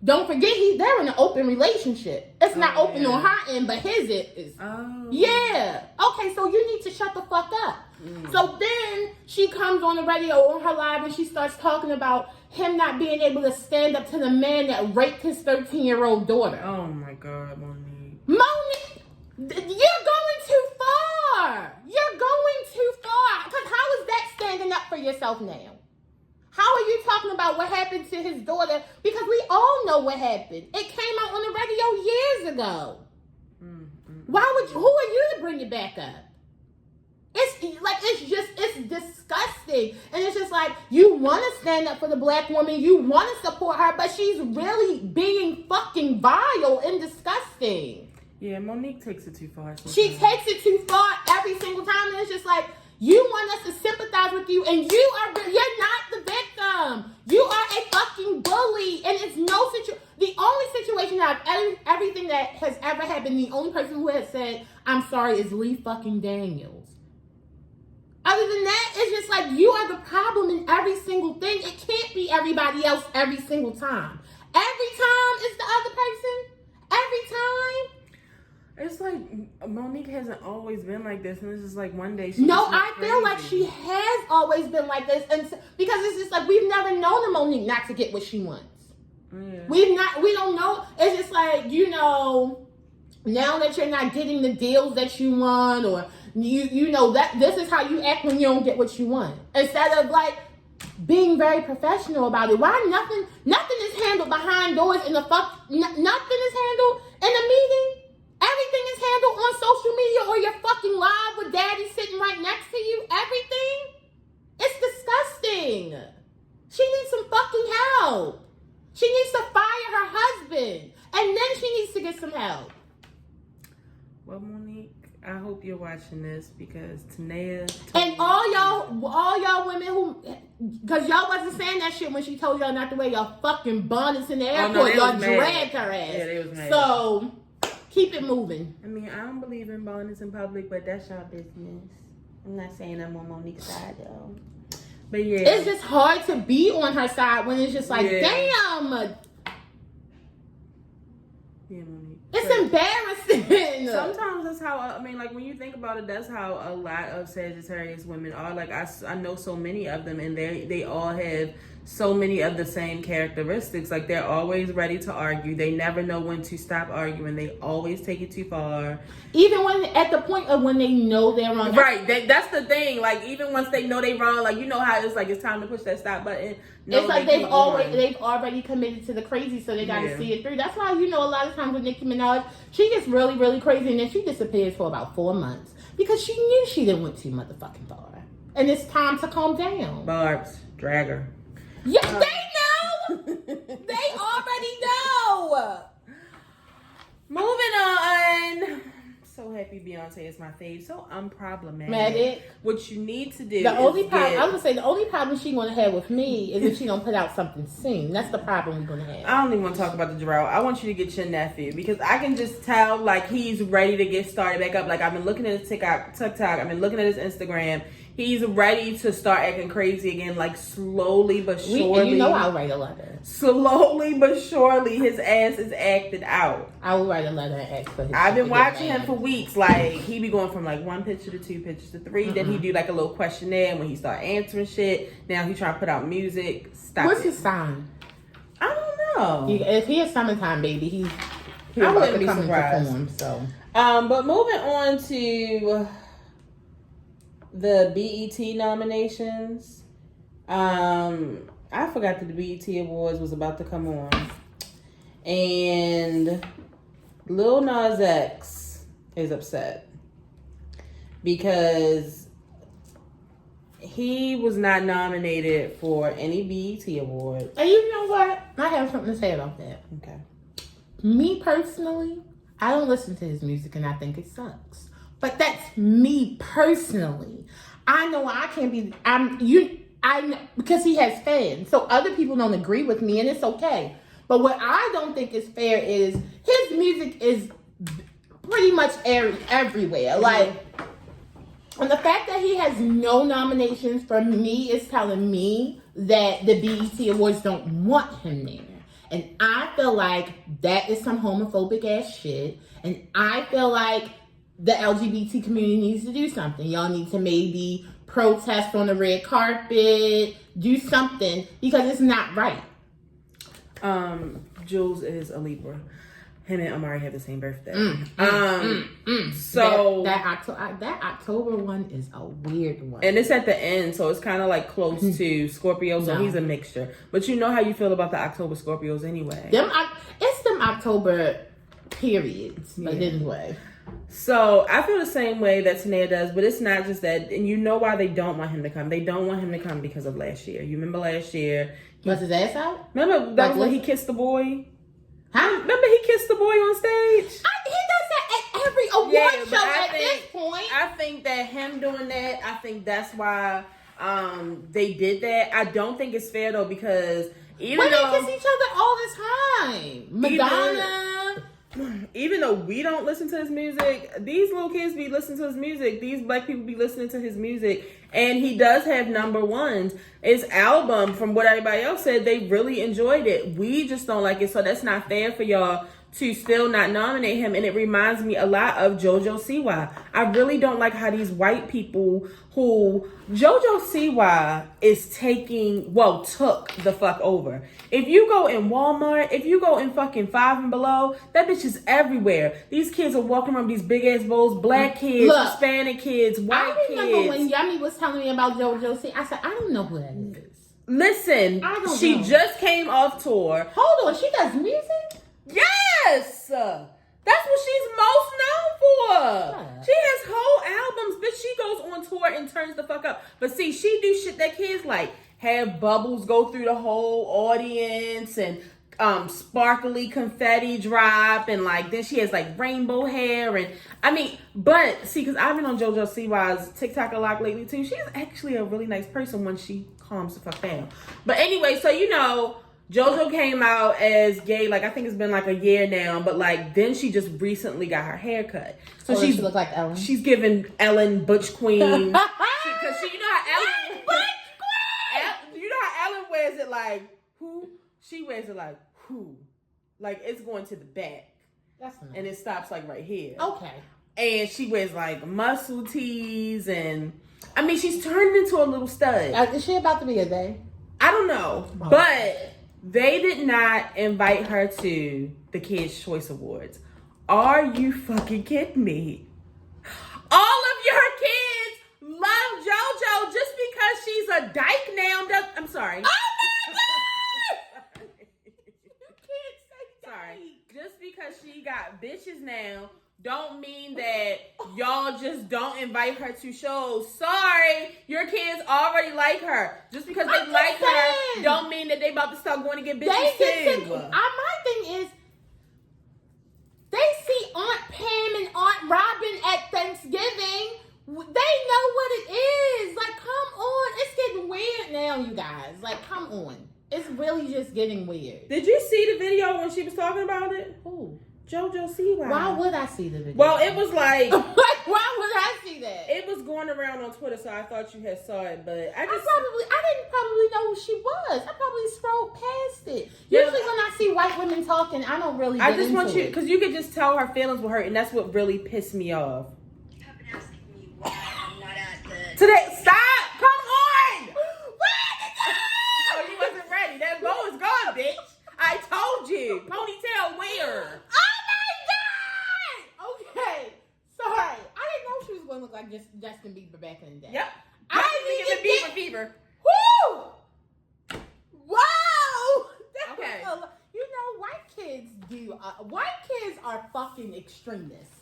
don't forget, they're in an open relationship. It's not open on her end, but his is. Oh. Yeah. Okay, so you need to shut the fuck up. So then she comes on the radio on her live and she starts talking about him not being able to stand up to the man that raped his 13-year-old daughter. Oh my God, Monique. Monique, you're going too far. You're going too far. Because how is that standing up for yourself now? How are you talking about what happened to his daughter? Because we all know what happened. It came out on the radio years ago. Who are you to bring it back up? It's disgusting. And it's just like, you want to stand up for the black woman, you want to support her, but she's really being fucking vile and disgusting. Yeah, Monique takes it too far. Sometimes. She takes it too far every single time, and it's just like, you want us to sympathize with you, and you're not the victim. You are a fucking bully, and it's the only situation everything that has ever happened, the only person who has said, I'm sorry, is Lee fucking Daniels. Other than that, it's just like, you are the problem in every single thing. It can't be everybody else every single time. Every time it's the other person. Every time. It's like Monique hasn't always been like this, and it's just like one day I feel like she has always been like this, and because it's just like we've never known a Monique not to get what she wants. Yeah. We don't know. It's just like, now that you're not getting the deals that you want, or you know that this is how you act when you don't get what you want, instead of like being very professional about it. Why nothing is handled behind doors in the nothing is handled in a meeting. Everything is handled on social media, or you're fucking live with daddy sitting right next to you. Everything. It's disgusting. She needs some fucking help. She needs to fire her husband. And then she needs to get some help. Well, Monique, I hope you're watching this, because Tanea and all y'all women who, because y'all wasn't saying that shit when she told y'all not to wear y'all fucking bonnets in the airport. Y'all dragged her ass. Yeah, they was mad. So keep it moving. I mean, I don't believe in bonnets in public, but that's y'all business. I'm not saying I'm on Monique's side though. But yeah, it's just hard to be on her side when it's just like, damn. Yeah, Monique. It's embarrassing. Sometimes that's how, I mean, like, when you think about it, that's how a lot of Sagittarius women are. Like, I know so many of them, and they all have so many of the same characteristics. Like, they're always ready to argue. They never know when to stop arguing. They always take it too far. Even when, at the point of when they know they're wrong. Right. That's the thing. Like, even once they know they're wrong, like, you know how it's like, it's time to push that stop button. No, it's like they've already committed to the crazy, so they got to see it through. That's why, you know, a lot of times with Nicki Minaj, she gets really, really crazy, and then she disappears for about 4 months because she knew she didn't went too motherfucking far. And it's time to calm down. Barbs, drag her. Yes, they know! They already know! Moving on. So happy Beyonce is my fave. So unproblematic. What you need to do. The only problem she's gonna have with me is if she don't put out something soon. That's the problem we're gonna have. I don't even want to talk about the drought. I want you to get your nephew because I can just tell like he's ready to get started back up. Like I've been looking at his TikTok. I've been looking at his Instagram. He's ready to start acting crazy again, like slowly but surely. You know I'll write a letter. Slowly but surely, his ass is acted out. I will write a letter and ask for his. I've been watching him for weeks. Like he be going from like 1 picture to 2 pictures to 3. Then he do like a little questionnaire. And when he start answering shit, now he trying to put out music. What's his sign? I don't know. If he is summertime baby, he I wouldn't be surprised. Perform, so. But moving on to the BET nominations. I forgot that the BET Awards was about to come on. And Lil Nas X is upset because he was not nominated for any BET Awards. And you know what? I have something to say about that. Okay. Me personally, I don't listen to his music and I think it sucks. But that's me personally. I know I can't be. Because he has fans, so other people don't agree with me, and it's okay. But what I don't think is fair is his music is pretty much everywhere. Like, and the fact that he has no nominations for me is telling me that the BET Awards don't want him there. And I feel like that is some homophobic ass shit. And I feel like the LGBT community needs to do something. Y'all need to maybe protest on the red carpet, do something, because it's not right. Jules is a Libra. Him and Amari have the same birthday. So that October one is a weird one, and it's at the end, so it's kind of like close to Scorpio. So he's a mixture. But you know how you feel about the October Scorpios anyway. It's them October periods, but anyway. So I feel the same way that Tanea does, but it's not just that. And you know why they don't want him to come? They don't want him to come because of last year. You remember last year? Was his ass out? Remember that was when he kissed the boy? Huh? Remember he kissed the boy on stage? He does that at every award show at this point. I think that him doing that, I think that's why they did that. I don't think it's fair though because they kiss each other all the time. Madonna. Even though we don't listen to his music, these little kids be listening to his music. These black people be listening to his music. And he does have number ones. His album, from what everybody else said, they really enjoyed it. We just don't like it. So that's not fair for y'all to still not nominate him. And it reminds me a lot of Jojo Siwa. I really don't like how these white people who Jojo Siwa is took the fuck over. If you go in Walmart, if you go in fucking Five and Below, that bitch is everywhere. These kids are walking around with these big ass bowls, black kids, Hispanic kids, white kids. I remember when Yummy was telling me about Jojo Siwa, I said, I don't know who that is. Listen, she just came off tour. Hold on, she does music? Yes! That's what she's most known for. Yeah. She has whole albums, but she goes on tour and turns the fuck up. But see, she do shit that kids like. Have bubbles go through the whole audience and sparkly confetti drop and like then she has like rainbow hair and I mean, but see, because I've been on Jojo Siwa's TikTok a lot lately too. She's actually a really nice person when she calms the fuck down. But anyway, so you know, Jojo came out as gay, like I think it's been like a year now, but like then she just recently got her hair cut. So she look like Ellen. She's giving Ellen Butch Queen. Because you know how Ellen you know how Ellen wears it like who? She wears it like who? Like it's going to the back. That's enough. And it stops like right here. Okay. And she wears like muscle tees and I mean she's turned into a little stud. Is she about to be a they? I don't know. Oh. But they did not invite her to the Kids' Choice Awards. Are you fucking kidding me? All of your kids love JoJo just because she's a dyke now. I'm sorry. Oh my God! You can't say Sorry. Just because she got bitches now don't mean that y'all just don't invite her to shows. Sorry, your kids already like her. Just because they like her don't mean that they about to start going to get bitches too. My thing is, they see Aunt Pam and Aunt Robin at Thanksgiving. They know what it is. Like, come on. It's getting weird now, you guys. Like, come on. It's really just getting weird. Did you see the video when she was talking about it? Who? Jojo Siwa. Why would I see the video? Well, it was like... why would I see that? It was going around on Twitter, so I thought you had saw it, but I didn't probably know who she was. I probably scrolled past it. Usually when I see white women talking, I don't really I just want you... Because you could just tell her feelings were hurt, and that's what really pissed me off. You have been asking me why I'm not at the... Today... Stop! Come on! Oh, you wasn't ready. That bow is gone, bitch. I told you. Ponytail where? Okay, sorry. I didn't know she was going to look like Justin Bieber back in the day. Yep. I didn't get Bieber fever. Woo! Wow! That Okay. You know, white kids do. White kids are fucking extremists.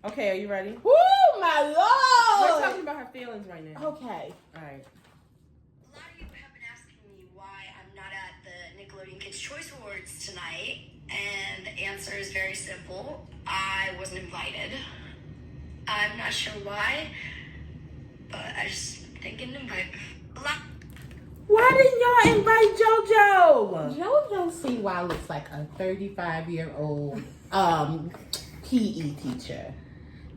Okay, are you ready? Woo, my lord! We're talking about her feelings right now. Okay. All right. A lot of you have been asking me why I'm not at the Nickelodeon Kids' Choice Awards tonight, and the answer is very simple. I wasn't invited. I'm not sure why, but I just didn't get an invite. Why didn't y'all invite JoJo? Jojo Siwa looks like a 35-year-old PE teacher.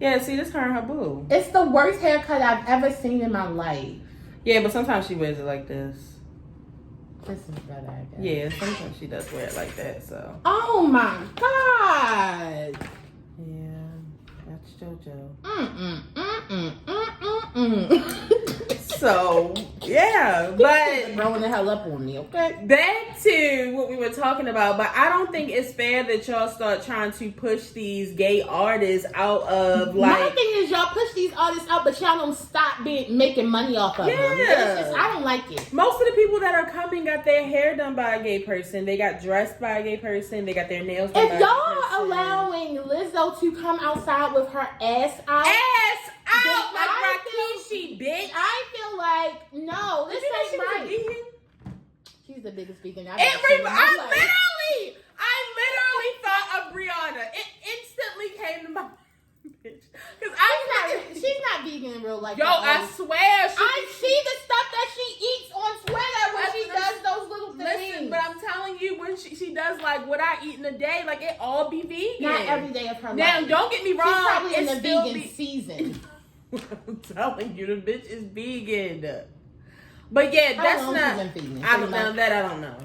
Yeah, see, this her and her boo. It's the worst haircut I've ever seen in my life. Yeah, but sometimes she wears it like this. This is better, I guess. Yeah, sometimes she does wear it like that, so. Oh my God! Yeah, that's JoJo. So, yeah, but Growing the hell up on me, okay? back to what we were talking about, but I don't think it's fair that y'all start trying to push these gay artists out of like. My thing is, y'all push these artists out, but y'all don't stop making money off of them. Yeah. I don't like it. Most of the people that are coming got their hair done by a gay person. They got dressed by a gay person. They got their nails done by a If gay y'all person. are allowing Lizzo to come outside with her ass out, out like I Rakishi, bitch. I feel like no, this Did you know ain't she was a right. vegan? She's the biggest vegan I've ever seen in my life. I literally thought of Rihanna. It instantly came to my bitch. Because She's not vegan in real life. yo, I swear. I see the stuff that she eats on Twitter when she does those little things. Listen, but I'm telling you, when she does like what I eat in a day, like it all be vegan. Not every day of her life. Now, don't get me wrong. She's probably in it the still vegan season. I'm telling you, the bitch is vegan. But yeah, that's How long not. she been vegan? I don't know that. I don't know.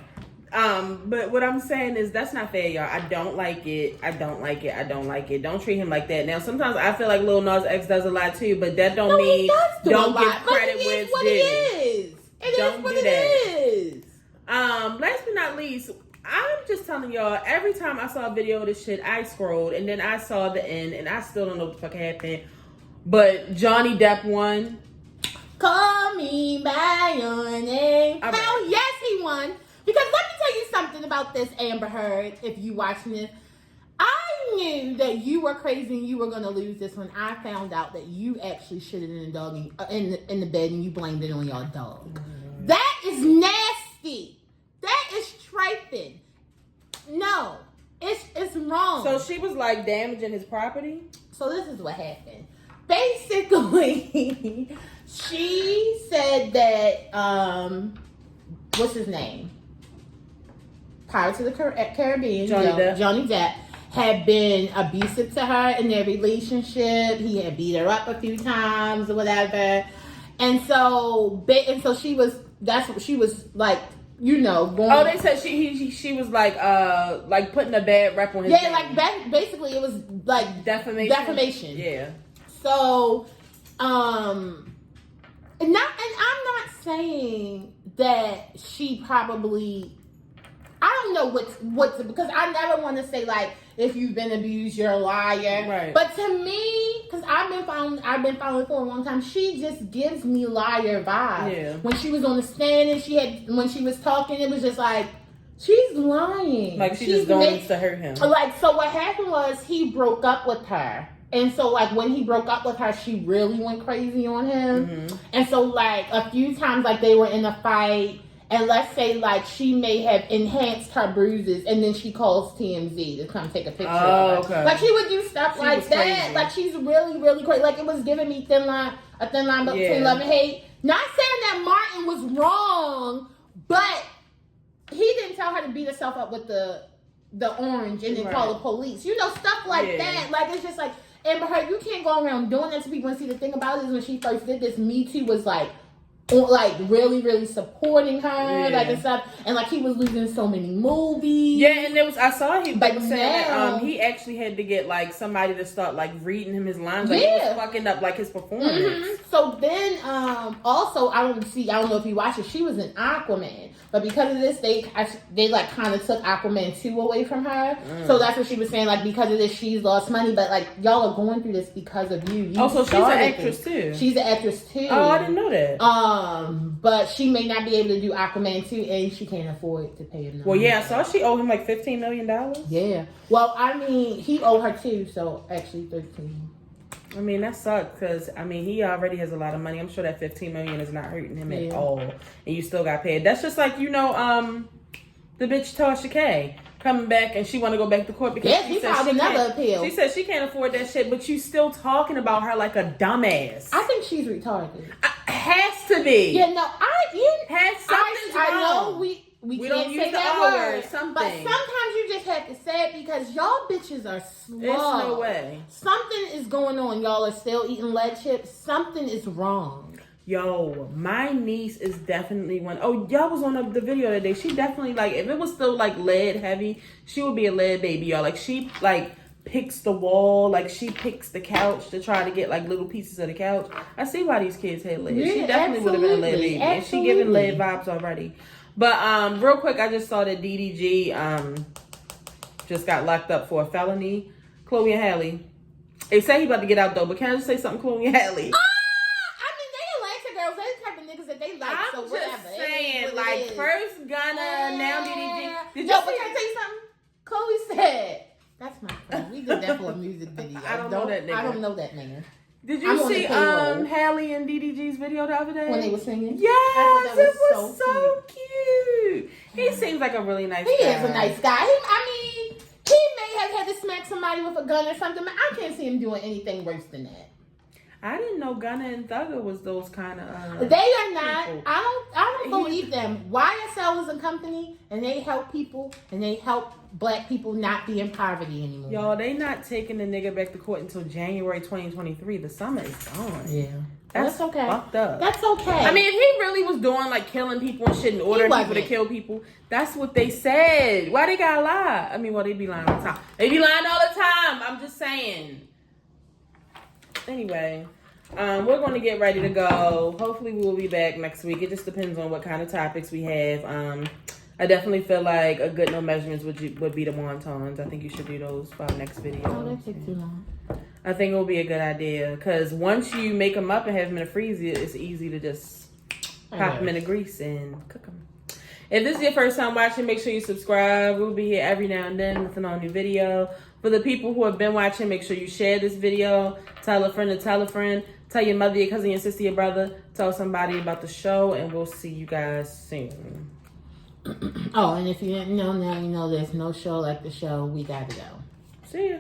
But what I'm saying is that's not fair, y'all. I don't like it. I don't like it. I don't like it. Don't treat him like that. Now, sometimes I feel like Lil Nas X does a lot too, but that don't mean don't give credit where it's due. It is what it is. Last but not least, I'm just telling y'all, every time I saw a video of this shit, I scrolled and then I saw the end and I still don't know what the fuck happened. But Johnny Depp won. Call me by your name. All right. Hell yes, he won. Because let me tell you something about this, Amber Heard, if you watching this. I knew that you were crazy and you were going to lose this when I found out that you actually shitted in the dog in the bed and you blamed it on your dog. Mm-hmm. That is nasty. That is trifling. No, it's wrong. So she was like damaging his property? So this is what happened. Basically, she said that, what's his name? Pirates of the Caribbean, Johnny Depp, had been abusive to her in their relationship. He had beat her up a few times or whatever. And so she was, that's what she was like going. Oh, they said she was like putting a bad rep on his name. like basically it was like defamation. Yeah. So, and I'm not saying that she probably. I don't know what's because I never want to say like if you've been abused you're a liar. Right. But to me, because I've been following for a long time, she just gives me liar vibes. Yeah. When she was on the stand and when she was talking, it was just like she's lying. Like she's just going to hurt him. Like so, what happened was he broke up with her. And so, like, when he broke up with her, she really went crazy on him. Mm-hmm. And so, like, a few times, like, they were in a fight. And let's say, like, she may have enhanced her bruises. And then she calls TMZ to come take a picture of her. Okay. Like, she would do stuff like that. Crazy. Like, she's really, really crazy. Like, it was giving me a thin line between love and hate. Not saying that Martin was wrong. But he didn't tell her to beat herself up with the orange and then call the police. Stuff like that. Like, it's just like... And you can't go around doing that to people. And see, the thing about it is when she first did this, Me Too was like really, really supporting her, and stuff. And like he was losing so many movies. Yeah, and I saw him saying that he actually had to get like somebody to start like reading him his lines. Like he was fucking up like his performance. Mm-hmm. So then also I don't know if you watched it, she was in Aquaman. But because of this, they like kind of took Aquaman 2 away from her. So that's what she was saying. Like because of this, she's lost money. But like y'all are going through this because of you. So she's an actress too. She's an actress too. Oh, I didn't know that. But she may not be able to do Aquaman 2, and she can't afford to pay him. Well, yeah, I saw she owed him like $15 million. Yeah. Well, I mean, he owed her too. So actually, 13. I mean, that sucks because, I mean, he already has a lot of money. I'm sure that $15 million is not hurting him at all. And you still got paid. That's just like, the bitch Tasha K coming back and she want to go back to court because she filed another appeal. She said she can't afford that shit, but you still talking about her like a dumbass. I think she's retarded. Has to be. Yeah, no, something's wrong. I know we can't say that word. Something. But sometimes you just have to say it because y'all bitches are slow. There's no way. Something is going on. Y'all are still eating lead chips. Something is wrong. Yo, my niece is definitely one. Oh, y'all was on the video today. She definitely, like, if it was still, like, lead heavy, she would be a lead baby, y'all. Like, she, like, picks the wall. Like, she picks the couch to try to get, like, little pieces of the couch. I see why these kids had lead. Yeah, she definitely would have been a lead baby. And she giving lead vibes already. But, real quick, I just saw that DDG, just got locked up for a felony. Chloe and Halle. They say he about to get out, though. But can I just say something, Chloe and Halle? I'm just saying, like, first Gunna, now DDG. But can I tell you something? Chloe said, that's my friend. We did that for a music video. I don't know that nigga. I don't know that man. Did you see Halle and DDG's video the other day? When they were singing? Yes, it was so cute. He seems like a really nice guy. He is a nice guy. He may have had to smack somebody with a gun or something, but I can't see him doing anything worse than that. I didn't know Gunna and Thugger was those kind of. They are not. People. I don't believe them. YSL is a company, and they help people, and they help black people not be in poverty anymore. Y'all, they not taking the nigga back to court until January 2023. The summer is gone. Yeah. That's okay. Fucked up. That's okay. I mean, if he really was doing like killing people and shit and ordering people to kill people, that's what they said. Why they gotta lie? I mean, well, they be lying all the time. They be lying all the time. I'm just saying. Anyway, we're going to get ready to go. Hopefully, we will be back next week. It just depends on what kind of topics we have. I definitely feel like a good no measurements would be the wontons. I think you should do those for our next video. Oh, that takes too long. I think it will be a good idea because once you make them up and have them in the freezer, it's easy to just pop them in the grease and cook them. If this is your first time watching, make sure you subscribe. We'll be here every now and then with a new video. For the people who have been watching, make sure you share this video. Tell a friend to tell a friend. Tell your mother, your cousin, your sister, your brother. Tell somebody about the show, and we'll see you guys soon. Oh, and if you didn't know, now you know there's no show like the show. We gotta go. See ya.